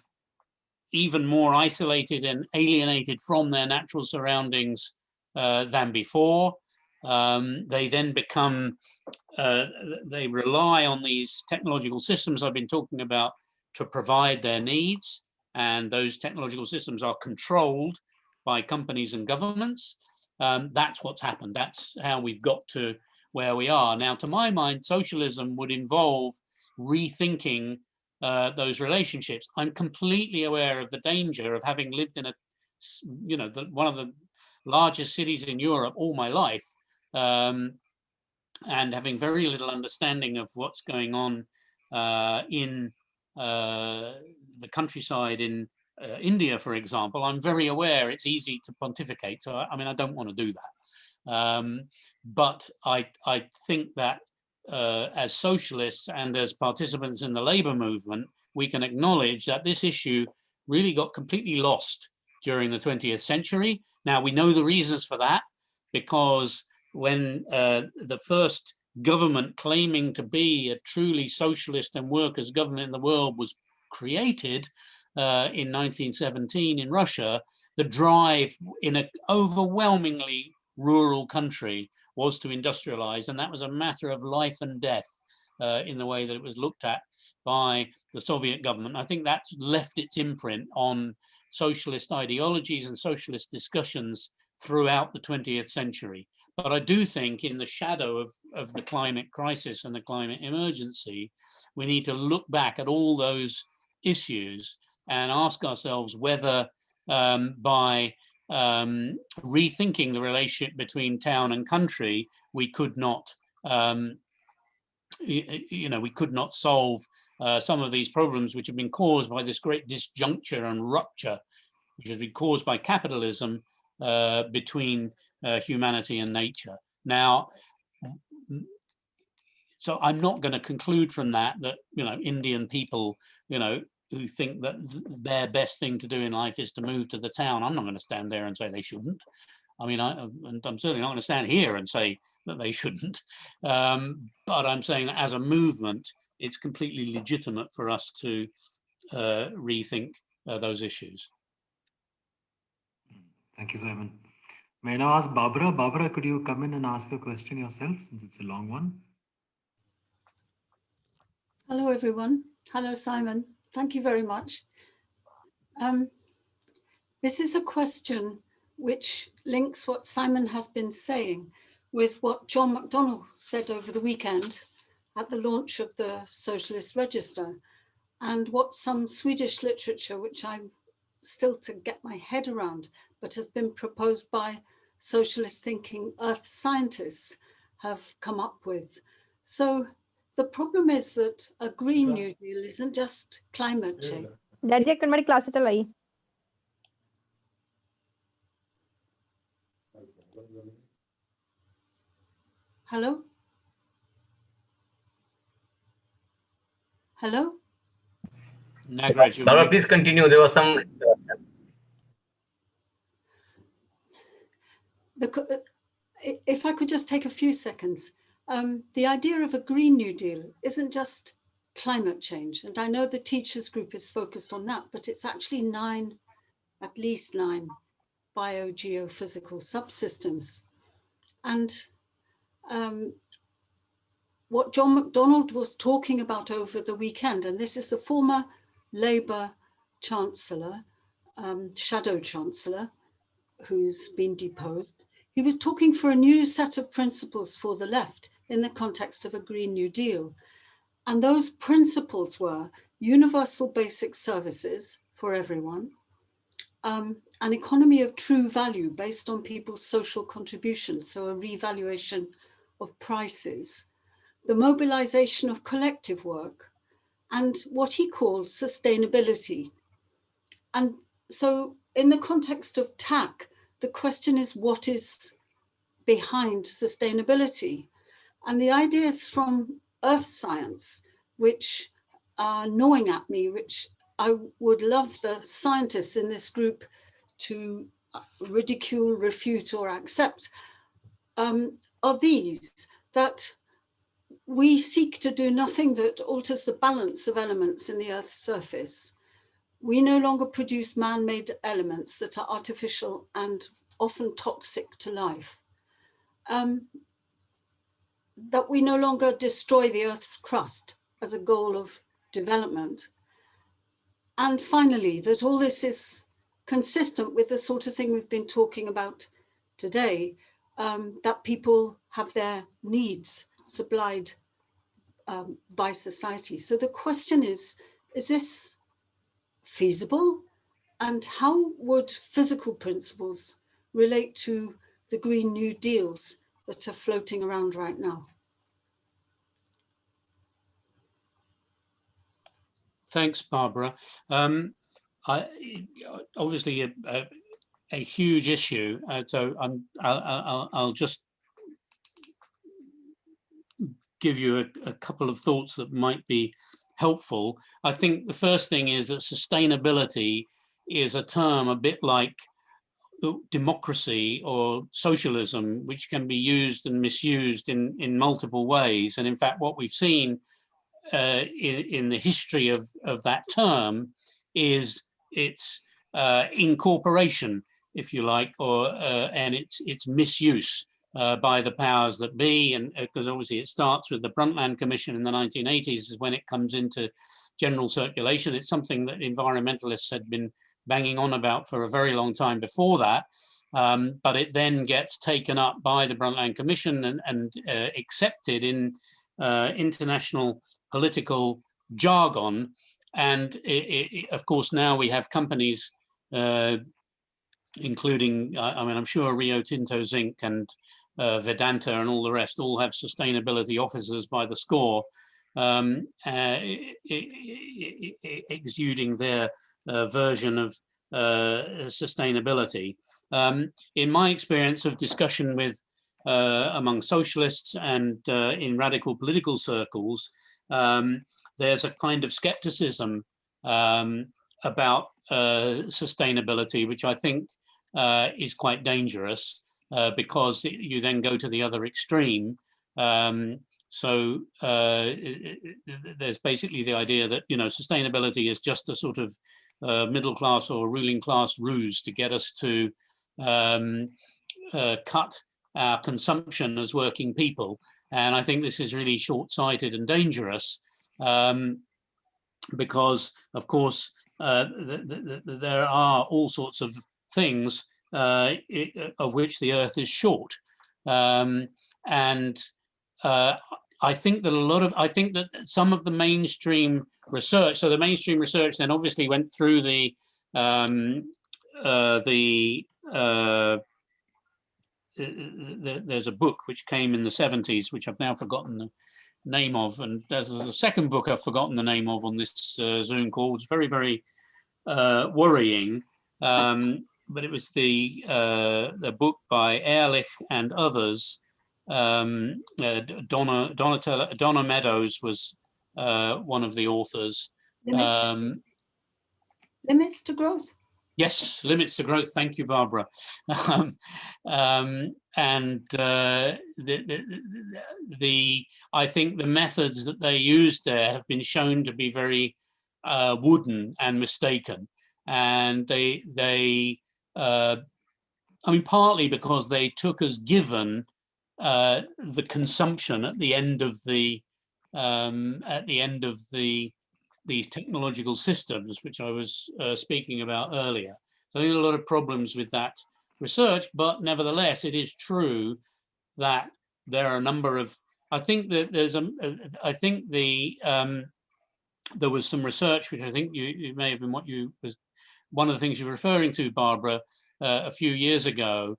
even more isolated and alienated from their natural surroundings than before. They then become, they rely on these technological systems I've been talking about to provide their needs. And those technological systems are controlled by companies and governments. That's what's happened. That's how we've got to where we are. Now, to my mind, socialism would involve rethinking those relationships. I'm completely aware of the danger of having lived in one of the largest cities in Europe all my life, and having very little understanding of what's going on in the countryside in India, for example. I'm very aware it's easy to pontificate. So, I mean, I don't want to do that. But I think that as socialists and as participants in the labor movement, we can acknowledge that this issue really got completely lost during the 20th century. Now, we know the reasons for that, because when the first government claiming to be a truly socialist and workers' government in the world was created in 1917 in Russia, the drive in an overwhelmingly rural country was to industrialize, and that was a matter of life and death in the way that it was looked at by the Soviet government. I think that's left its imprint on socialist ideologies and socialist discussions throughout the 20th century. But I do think in the shadow of the climate crisis and the climate emergency, we need to look back at all those issues and ask ourselves whether by rethinking the relationship between town and country, we could not, we could not solve some of these problems which have been caused by this great disjuncture and rupture, which has been caused by capitalism between humanity and nature. Now, so I'm not going to conclude from that Indian people, who think that their best thing to do in life is to move to the town. I'm not going to stand there and say they shouldn't. I mean, I'm certainly not going to stand here and say that they shouldn't. But I'm saying that as a movement, it's completely legitimate for us to rethink those issues. Thank you, Simon. May I now ask Barbara? Barbara, could you come in and ask a question yourself, since it's a long one? Hello, everyone. Hello, Simon. Thank you very much. This is a question which links what Simon has been saying with what John McDonnell said over the weekend at the launch of the Socialist Register, and what some Swedish literature, which I'm still to get my head around, but has been proposed by socialist thinking earth scientists, have come up with. So the problem is that a Green New Deal isn't just climate change. class Hello? Hello? Nagraj, Barbara, please continue. There was some. If I could just take a few seconds. The idea of a Green New Deal isn't just climate change. And I know the teachers group is focused on that, but it's actually at least nine biogeophysical subsystems. And what John MacDonald was talking about over the weekend, and this is the former Labour Chancellor, Shadow Chancellor, who's been deposed, he was talking for a new set of principles for the left in the context of a Green New Deal. And those principles were universal basic services for everyone, an economy of true value based on people's social contributions, so a revaluation of prices, the mobilization of collective work, and what he called sustainability. And so in the context of TACC, the question is, what is behind sustainability? And the ideas from earth science, which are gnawing at me, which I would love the scientists in this group to ridicule, refute, or accept, are these, that we seek to do nothing that alters the balance of elements in the Earth's surface. We no longer produce man-made elements that are artificial and often toxic to life. That we no longer destroy the Earth's crust as a goal of development. And finally, that all this is consistent with the sort of thing we've been talking about today, that people have their needs supplied by society. So the question is this feasible? And how would physical principles relate to the Green New Deals that are floating around right now? Thanks, Barbara. Obviously a huge issue. So I'll just give you a couple of thoughts that might be helpful. I think the first thing is that sustainability is a term a bit like democracy or socialism, which can be used and misused in multiple ways. And in fact, what we've seen in the history of that term is its incorporation, if you like, or and its misuse by the powers that be. And because obviously it starts with the Brundtland Commission in the 1980s is when it comes into general circulation. It's something that environmentalists had been banging on about for a very long time before that. But it then gets taken up by the Brundtland Commission and accepted in international political jargon. And of course, now we have companies, including, I mean, I'm sure Rio Tinto, Zinc and Vedanta and all the rest all have sustainability officers by the score, exuding their version of sustainability. In my experience of discussion with among socialists and in radical political circles, there's a kind of skepticism about sustainability, which I think is quite dangerous because you then go to the other extreme. So there's basically the idea that, you know, sustainability is just a sort of middle class or ruling class ruse to get us to cut our consumption as working people. And I think this is really short-sighted and dangerous because, of course, there are all sorts of things of which the Earth is short. I think that some of the mainstream research, so the mainstream research then obviously went through there's a book which came in the 70s, which I've now forgotten the name of, and there's a second book I've forgotten the name of on this Zoom call. It's very, very worrying, but it was the book by Ehrlich and others. Donna Meadows was one of the authors. Limits to growth. Yes, limits to growth. Thank you, Barbara. I think the methods that they used there have been shown to be very wooden and mistaken, and I mean, partly because they took as given the consumption at the end of these technological systems, which I was speaking about earlier. So I think a lot of problems with that research, but nevertheless, it is true that there are a number of. I think that there's there was some research which I think you may have been one of the things you were referring to, Barbara, a few years ago,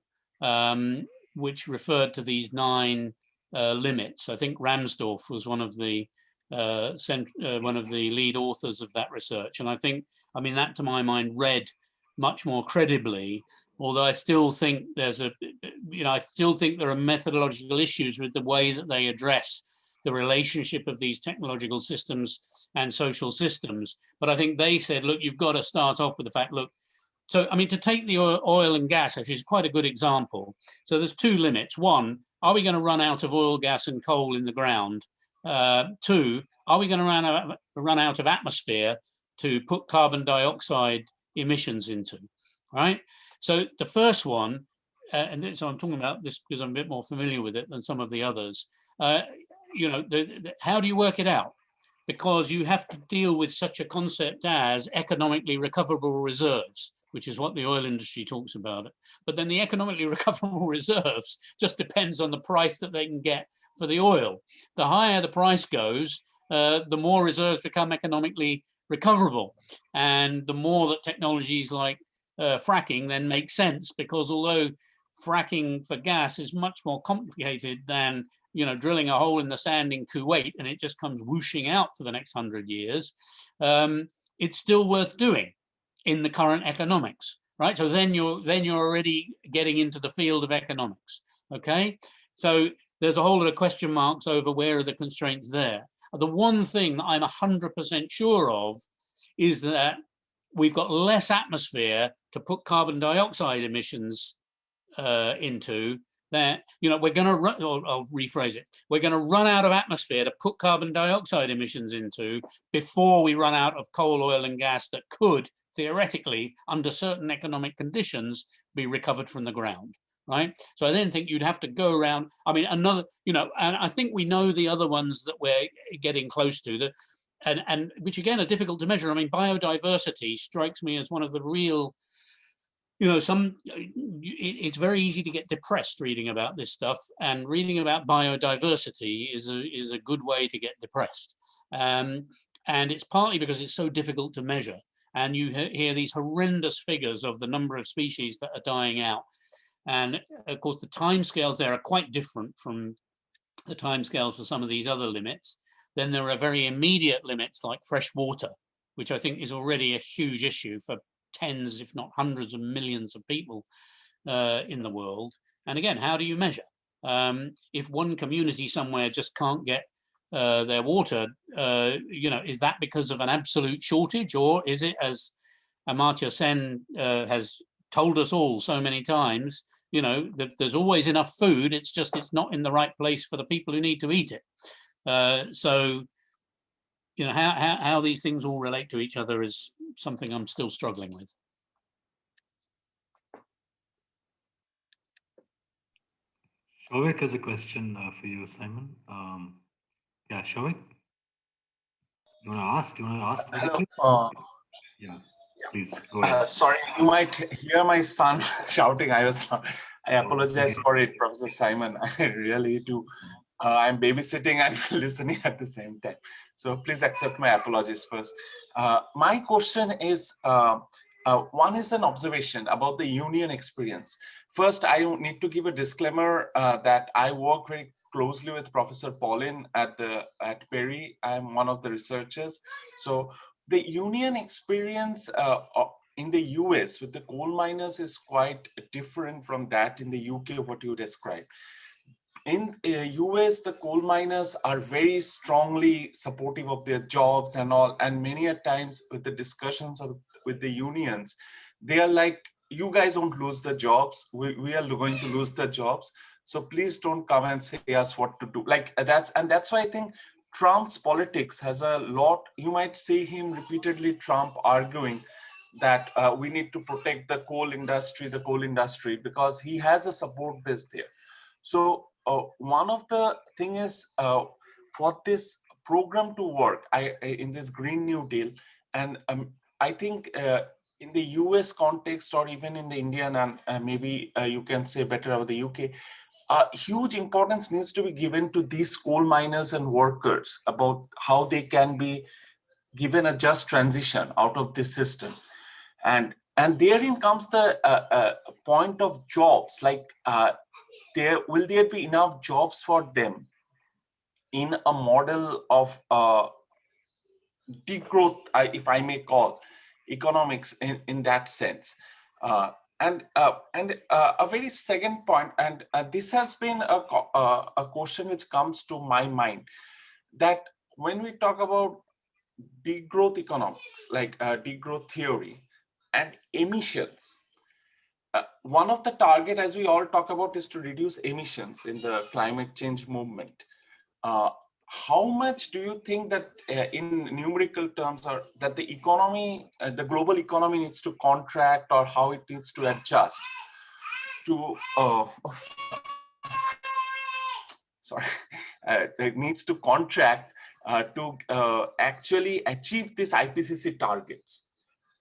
which referred to these 9 limits. I think Ramsdorff was one of the lead authors of that research, and I mean that to my mind read much more credibly. Although I still think there are methodological issues with the way that they address the relationship of these technological systems and social systems. But I think they said, look, you've got to start off with the fact, look, so, I mean, to take the oil and gas, actually, is quite a good example. So there's 2 limits. 1, are we going to run out of oil, gas and coal in the ground? 2, are we going to run out of atmosphere to put carbon dioxide emissions into, right? So the first one, and so I'm talking about this because I'm a bit more familiar with it than some of the others, you know, how do you work it out? Because you have to deal with such a concept as economically recoverable reserves, which is what the oil industry talks about. But then the economically recoverable reserves just depends on the price that they can get for the oil. The higher the price goes, the more reserves become economically recoverable. And the more that technologies like fracking then make sense, because although fracking for gas is much more complicated than drilling a hole in the sand in Kuwait and it just comes whooshing out for the next 100 years, it's still worth doing in the current economics, right? So then you're already getting into the field of economics, okay? So there's a whole lot of question marks over where are the constraints there. The one thing that I'm 100% sure of is that we've got less atmosphere to put carbon dioxide emissions into. That we're going to run, or I'll rephrase it, we're going to run out of atmosphere to put carbon dioxide emissions into before we run out of coal, oil and gas that could theoretically, under certain economic conditions, be recovered from the ground, right? So I then think you'd have to go around, I mean, another, and I think we know the other ones that we're getting close to, and which again are difficult to measure. I mean, biodiversity strikes me as one of the real, it's very easy to get depressed reading about this stuff, and reading about biodiversity is a good way to get depressed. And it's partly because it's so difficult to measure. And you hear these horrendous figures of the number of species that are dying out. And of course, the timescales there are quite different from the timescales for some of these other limits. Then there are very immediate limits like fresh water, which I think is already a huge issue for tens, if not hundreds of millions of people in the world. And again, how do you measure? If one community somewhere just can't get their water, is that because of an absolute shortage, or is it, as Amartya Sen has told us all so many times, that there's always enough food, it's not in the right place for the people who need to eat it. So how these things all relate to each other is something I'm still struggling with. Shovik has a question for you, Simon. Yeah, Shovik, you want to ask? Hello. Yeah, please go ahead. Sorry, you might hear my son shouting. I apologize for it, Professor Simon. I really do. I'm babysitting and listening at the same time. So please accept my apologies first. My question is, one is an observation about the union experience. First, I need to give a disclaimer that I work very closely with Professor Paulin at Perry. I'm one of the researchers. So the union experience in the US with the coal miners is quite different from that in the UK, what you described. In US, the coal miners are very strongly supportive of their jobs and all, and many a times with the discussions with the unions, they are like, you guys don't lose the jobs. We are going to lose the jobs. So please don't come and say us what to do. Like that's why I think Trump's politics has a lot. You might see him repeatedly, Trump arguing that we need to protect the coal industry, because he has a support base there. So one of the thing is for this program to work, in this Green New Deal, and I think in the US context, or even in the Indian, and maybe you can say better about the UK, huge importance needs to be given to these coal miners and workers about how they can be given a just transition out of this system. And therein comes the point of jobs, like will there be enough jobs for them in a model of degrowth, if I may call economics in that sense. And a very second point, and this has been a question which comes to my mind, that when we talk about degrowth economics, like degrowth theory and emissions, one of the target, as we all talk about, is to reduce emissions in the climate change movement. How much do you think that in numerical terms, or that the economy, the global economy needs to contract, or how it needs to adjust to, it needs to contract to actually achieve these IPCC targets?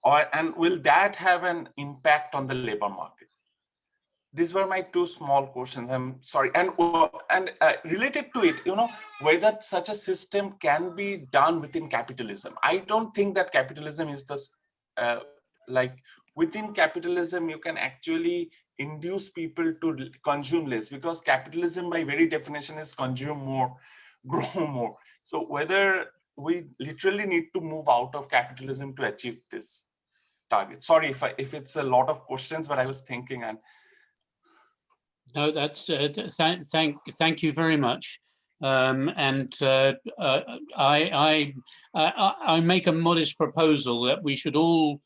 And will that have an impact on the labor market? These were my two small questions. I'm sorry. And related to it, whether such a system can be done within capitalism. I don't think that capitalism is this, like within capitalism, you can actually induce people to consume less, because capitalism by very definition is consume more, grow more. So whether we literally need to move out of capitalism to achieve this target. Sorry if it's a lot of questions, but I was thinking. And no, that's thank you very much. I make a modest proposal that we should all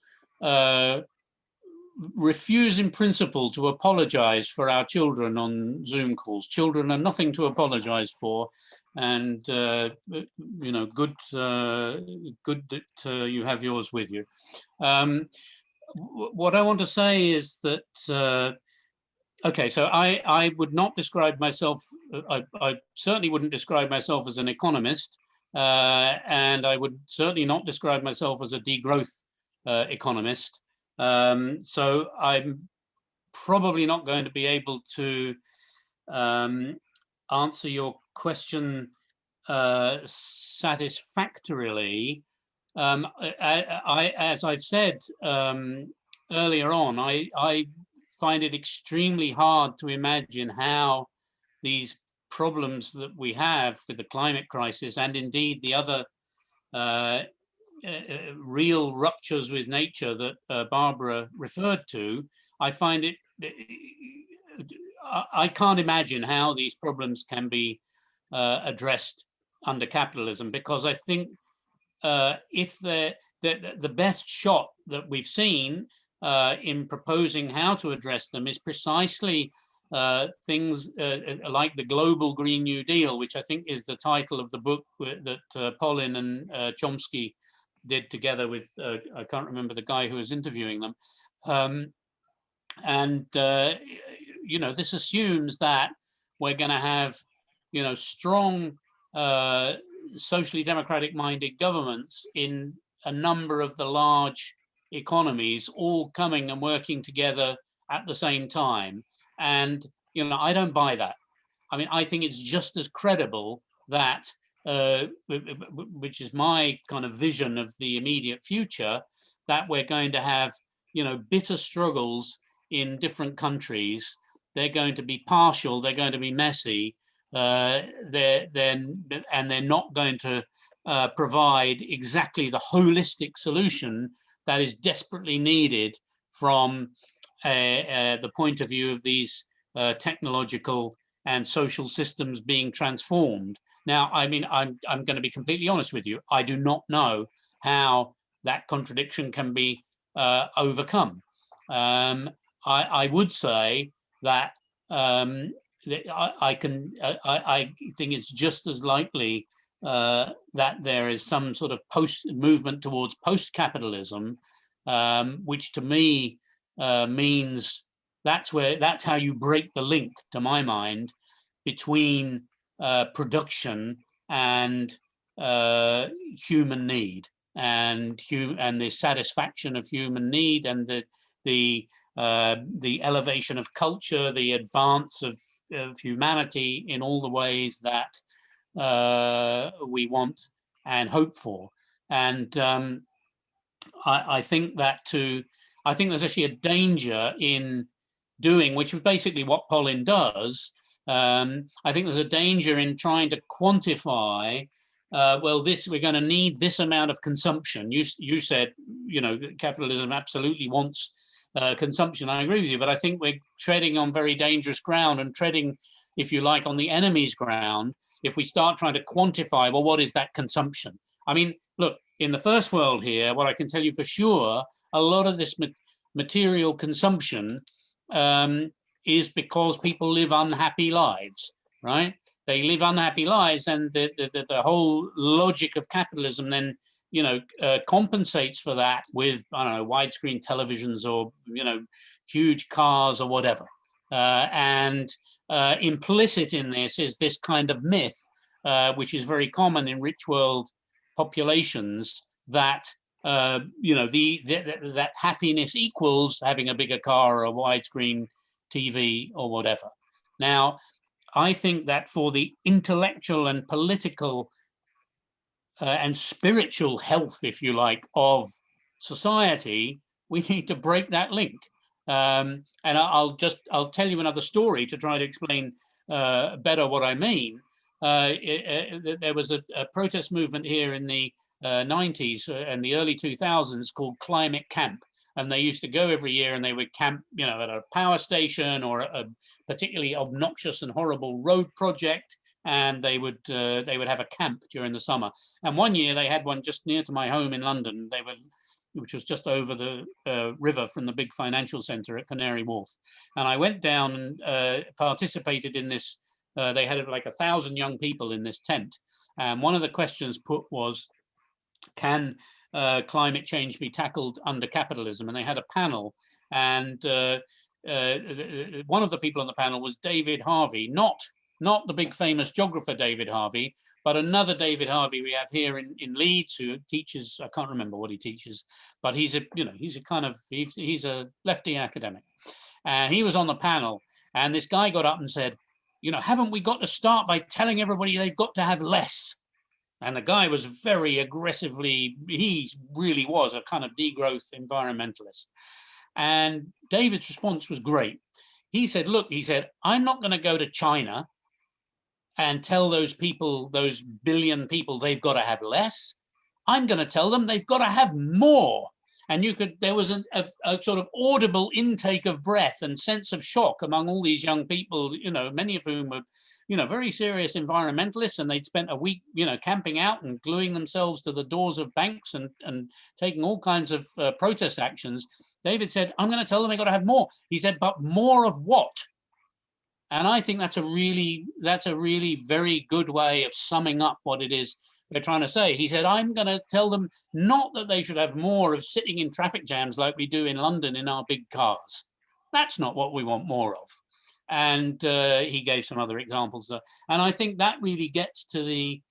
refuse in principle to apologize for our children on Zoom calls. Children are nothing to apologize for, and good that you have yours with you. What I want to say is that okay, so I would not describe myself, I certainly wouldn't describe myself as an economist, and I would certainly not describe myself as a degrowth economist. So I'm probably not going to be able to answer your question satisfactorily. As I've said earlier on, I find it extremely hard to imagine how these problems that we have with the climate crisis, and indeed the other real ruptures with nature that Barbara referred to, I find it, I can't imagine how these problems can be addressed under capitalism, because I think if the best shot that we've seen in proposing how to address them is precisely things like the Global Green New Deal, which I think is the title of the book that Pauline and Chomsky did together with, I can't remember the guy who was interviewing them. This assumes that we're going to have, strong socially democratic minded governments in a number of the large economies all coming and working together at the same time. And, I don't buy that. I mean, I think it's just as credible that, which is my kind of vision of the immediate future, that we're going to have, bitter struggles in different countries. They're going to be partial, they're going to be messy, and they're not going to provide exactly the holistic solution that is desperately needed from the point of view of these technological and social systems being transformed. Now, I mean, I'm going to be completely honest with you. I do not know how that contradiction can be overcome. I would say that I think it's just as likely that there is some sort of movement towards post-capitalism, which to me means that's how you break the link, to my mind, between production and human need and the satisfaction of human need and the elevation of culture, the advance of humanity in all the ways that we want and hope for. And I think there's actually a danger in doing, which is basically what Pollen does. I think there's a danger in trying to quantify, well, we're going to need this amount of consumption. You said, capitalism absolutely wants consumption. I agree with you, but I think we're treading on very dangerous ground and treading, if you like, on the enemy's ground if we start trying to quantify, well, what is that consumption? I mean, look, in the first world here, what I can tell you for sure, a lot of this material consumption is because people live unhappy lives, right? They live unhappy lives, and the whole logic of capitalism then, compensates for that with, I don't know, widescreen televisions or, huge cars or whatever. And implicit in this is this kind of myth, which is very common in rich world populations, that that happiness equals having a bigger car or a widescreen TV or whatever. Now, I think that for the intellectual and political and spiritual health, if you like, of society, we need to break that link. And I'll tell you another story to try to explain better what I mean. There was a protest movement here in the 90s and the early 2000s called Climate Camp. And they used to go every year and they would camp, at a power station or a particularly obnoxious and horrible road project. And they would have a camp during the summer. And one year they had one just near to my home in London. Which was just over the river from the big financial centre at Canary Wharf. And I went down and participated in this. They had like 1,000 young people in this tent. And one of the questions put was, can climate change be tackled under capitalism? And they had a panel. And one of the people on the panel was David Harvey, not the big famous geographer David Harvey, but another David Harvey we have here in Leeds, who teaches, I can't remember what he teaches, but he's a lefty academic. And he was on the panel, and this guy got up and said, haven't we got to start by telling everybody they've got to have less? And the guy was very aggressively, he really was a kind of degrowth environmentalist. And David's response was great. He said, look, I'm not going to go to China and tell those people, those billion people, they've got to have less. I'm going to tell them they've got to have more. And there was a sort of audible intake of breath and sense of shock among all these young people, many of whom were, very serious environmentalists, and they'd spent a week, camping out and gluing themselves to the doors of banks and taking all kinds of protest actions. David said, I'm going to tell them they've got to have more. He said, but more of what? And I think that's a really very good way of summing up what it is we're trying to say. He said, I'm going to tell them not that they should have more of sitting in traffic jams like we do in London in our big cars. That's not what we want more of. And he gave some other examples. And I think that really gets to the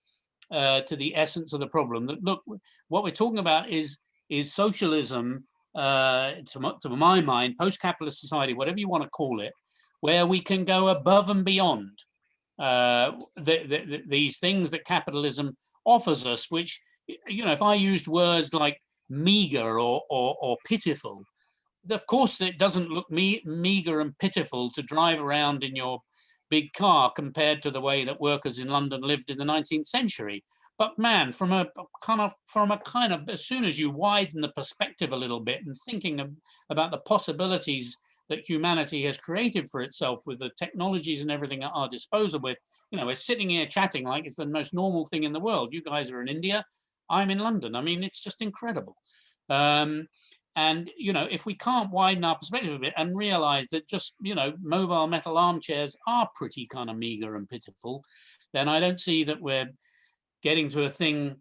essence of the problem. That, look, what we're talking about is socialism, to my mind, post-capitalist society, whatever you want to call it, where we can go above and beyond these things that capitalism offers us, which, if I used words like meager or pitiful, of course it doesn't look meager and pitiful to drive around in your big car compared to the way that workers in London lived in the 19th century. But man, from a kind of, as soon as you widen the perspective a little bit and thinking about the possibilities that humanity has created for itself with the technologies and everything at our disposal with, we're sitting here chatting like it's the most normal thing in the world. You guys are in India, I'm in London. I mean, it's just incredible. And And, you know, if we can't widen our perspective a bit and realize that just, you know, mobile metal armchairs are pretty kind of meager and pitiful, then I don't see that we're getting to a thing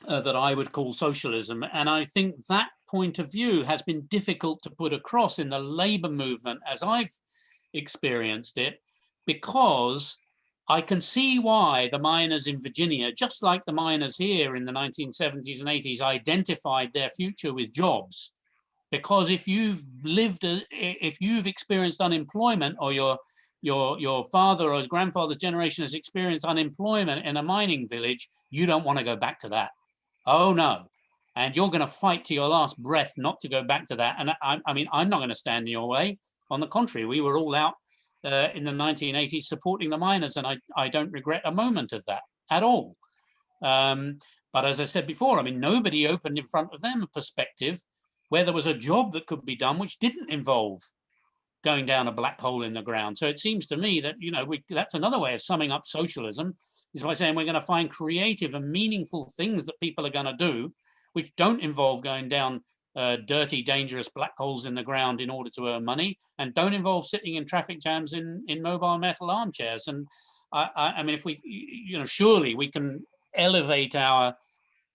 that I would call socialism. And I think that point of view has been difficult to put across in the labor movement as I've experienced it, because I can see why the miners in Virginia, just like the miners here in the 1970s and 80s, identified their future with jobs. Because if you've lived, if you've experienced unemployment, or your father or grandfather's generation has experienced unemployment in a mining village, you don't want to go back to that. Oh no. And you're going to fight to your last breath not to go back to that. And I mean, I'm not going to stand in your way. On the contrary, we were all out in the 1980s supporting the miners, and I don't regret a moment of that at all. But as I said before, I mean, nobody opened in front of them a perspective where there was a job that could be done which didn't involve going down a black hole in the ground. So it seems to me that, you know, that's another way of summing up socialism, is by saying we're going to find creative and meaningful things that people are going to do, which don't involve going down dirty, dangerous black holes in the ground in order to earn money, and don't involve sitting in traffic jams in mobile metal armchairs. And I mean, if we, you know, surely we can elevate our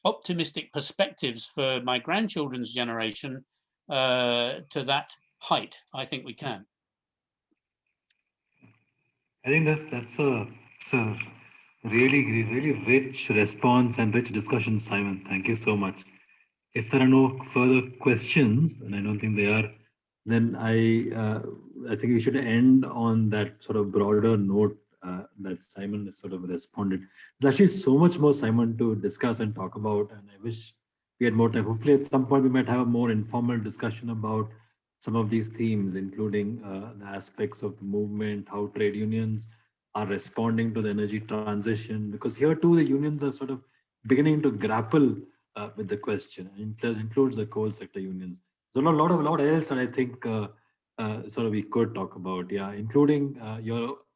optimistic perspectives for my grandchildren's generation to that height. I think we can. I think that's a really rich response and rich discussion, Simon. Thank you so much. If there are no further questions, and I don't think they are, then I think we should end on that sort of broader note that Simon has sort of responded. There's actually so much more, Simon, to discuss and talk about, and I wish we had more time. Hopefully at some point we might have a more informal discussion about some of these themes, including the aspects of the movement, how trade unions are responding to the energy transition, because here too the unions are sort of beginning to grapple with the question. It includes the coal sector unions. There's a lot else that I think sort of we could talk about, yeah, including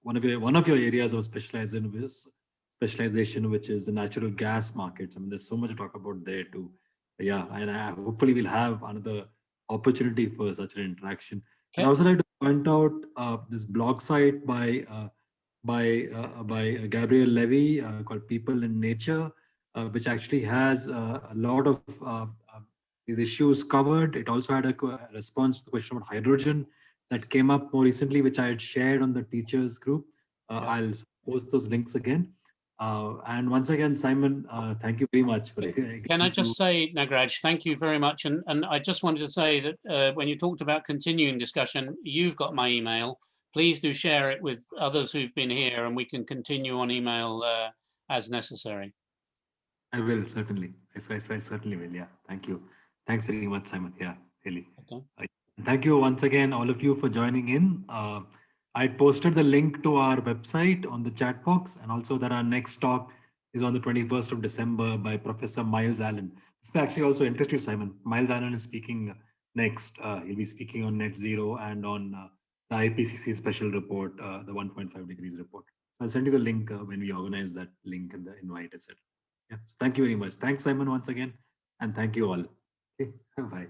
one of your areas of specialization, which is the natural gas markets. I mean, there's so much to talk about there too. Yeah, and hopefully we'll have another opportunity for such an interaction. Okay. And I also like to point out this blog site by Gabriel Levy called People in Nature, which actually has a lot of these issues covered. It also had a response to the question about hydrogen that came up more recently, which I had shared on the teachers group. I'll post those links again. And once again, Simon, thank you very much for it. Can I just say, Nagraj, thank you very much. And I just wanted to say that when you talked about continuing discussion, you've got my email. Please do share it with others who've been here, and we can continue on email as necessary. I will, certainly. I certainly will. Yeah. Thank you. Thanks very much, Simon. Yeah, really. Okay. Thank you once again, all of you, for joining in. I posted the link to our website on the chat box, and also that our next talk is on the 21st of December by Professor Miles Allen. This may actually also interest you, Simon. Miles Allen is speaking next. He'll be speaking on net zero and on the IPCC special report, the 1.5 degrees report. I'll send you the link when we organize that link and the invite, etc. Yeah. So thank you very much. Thanks, Simon, once again. And thank you all. Okay. Bye.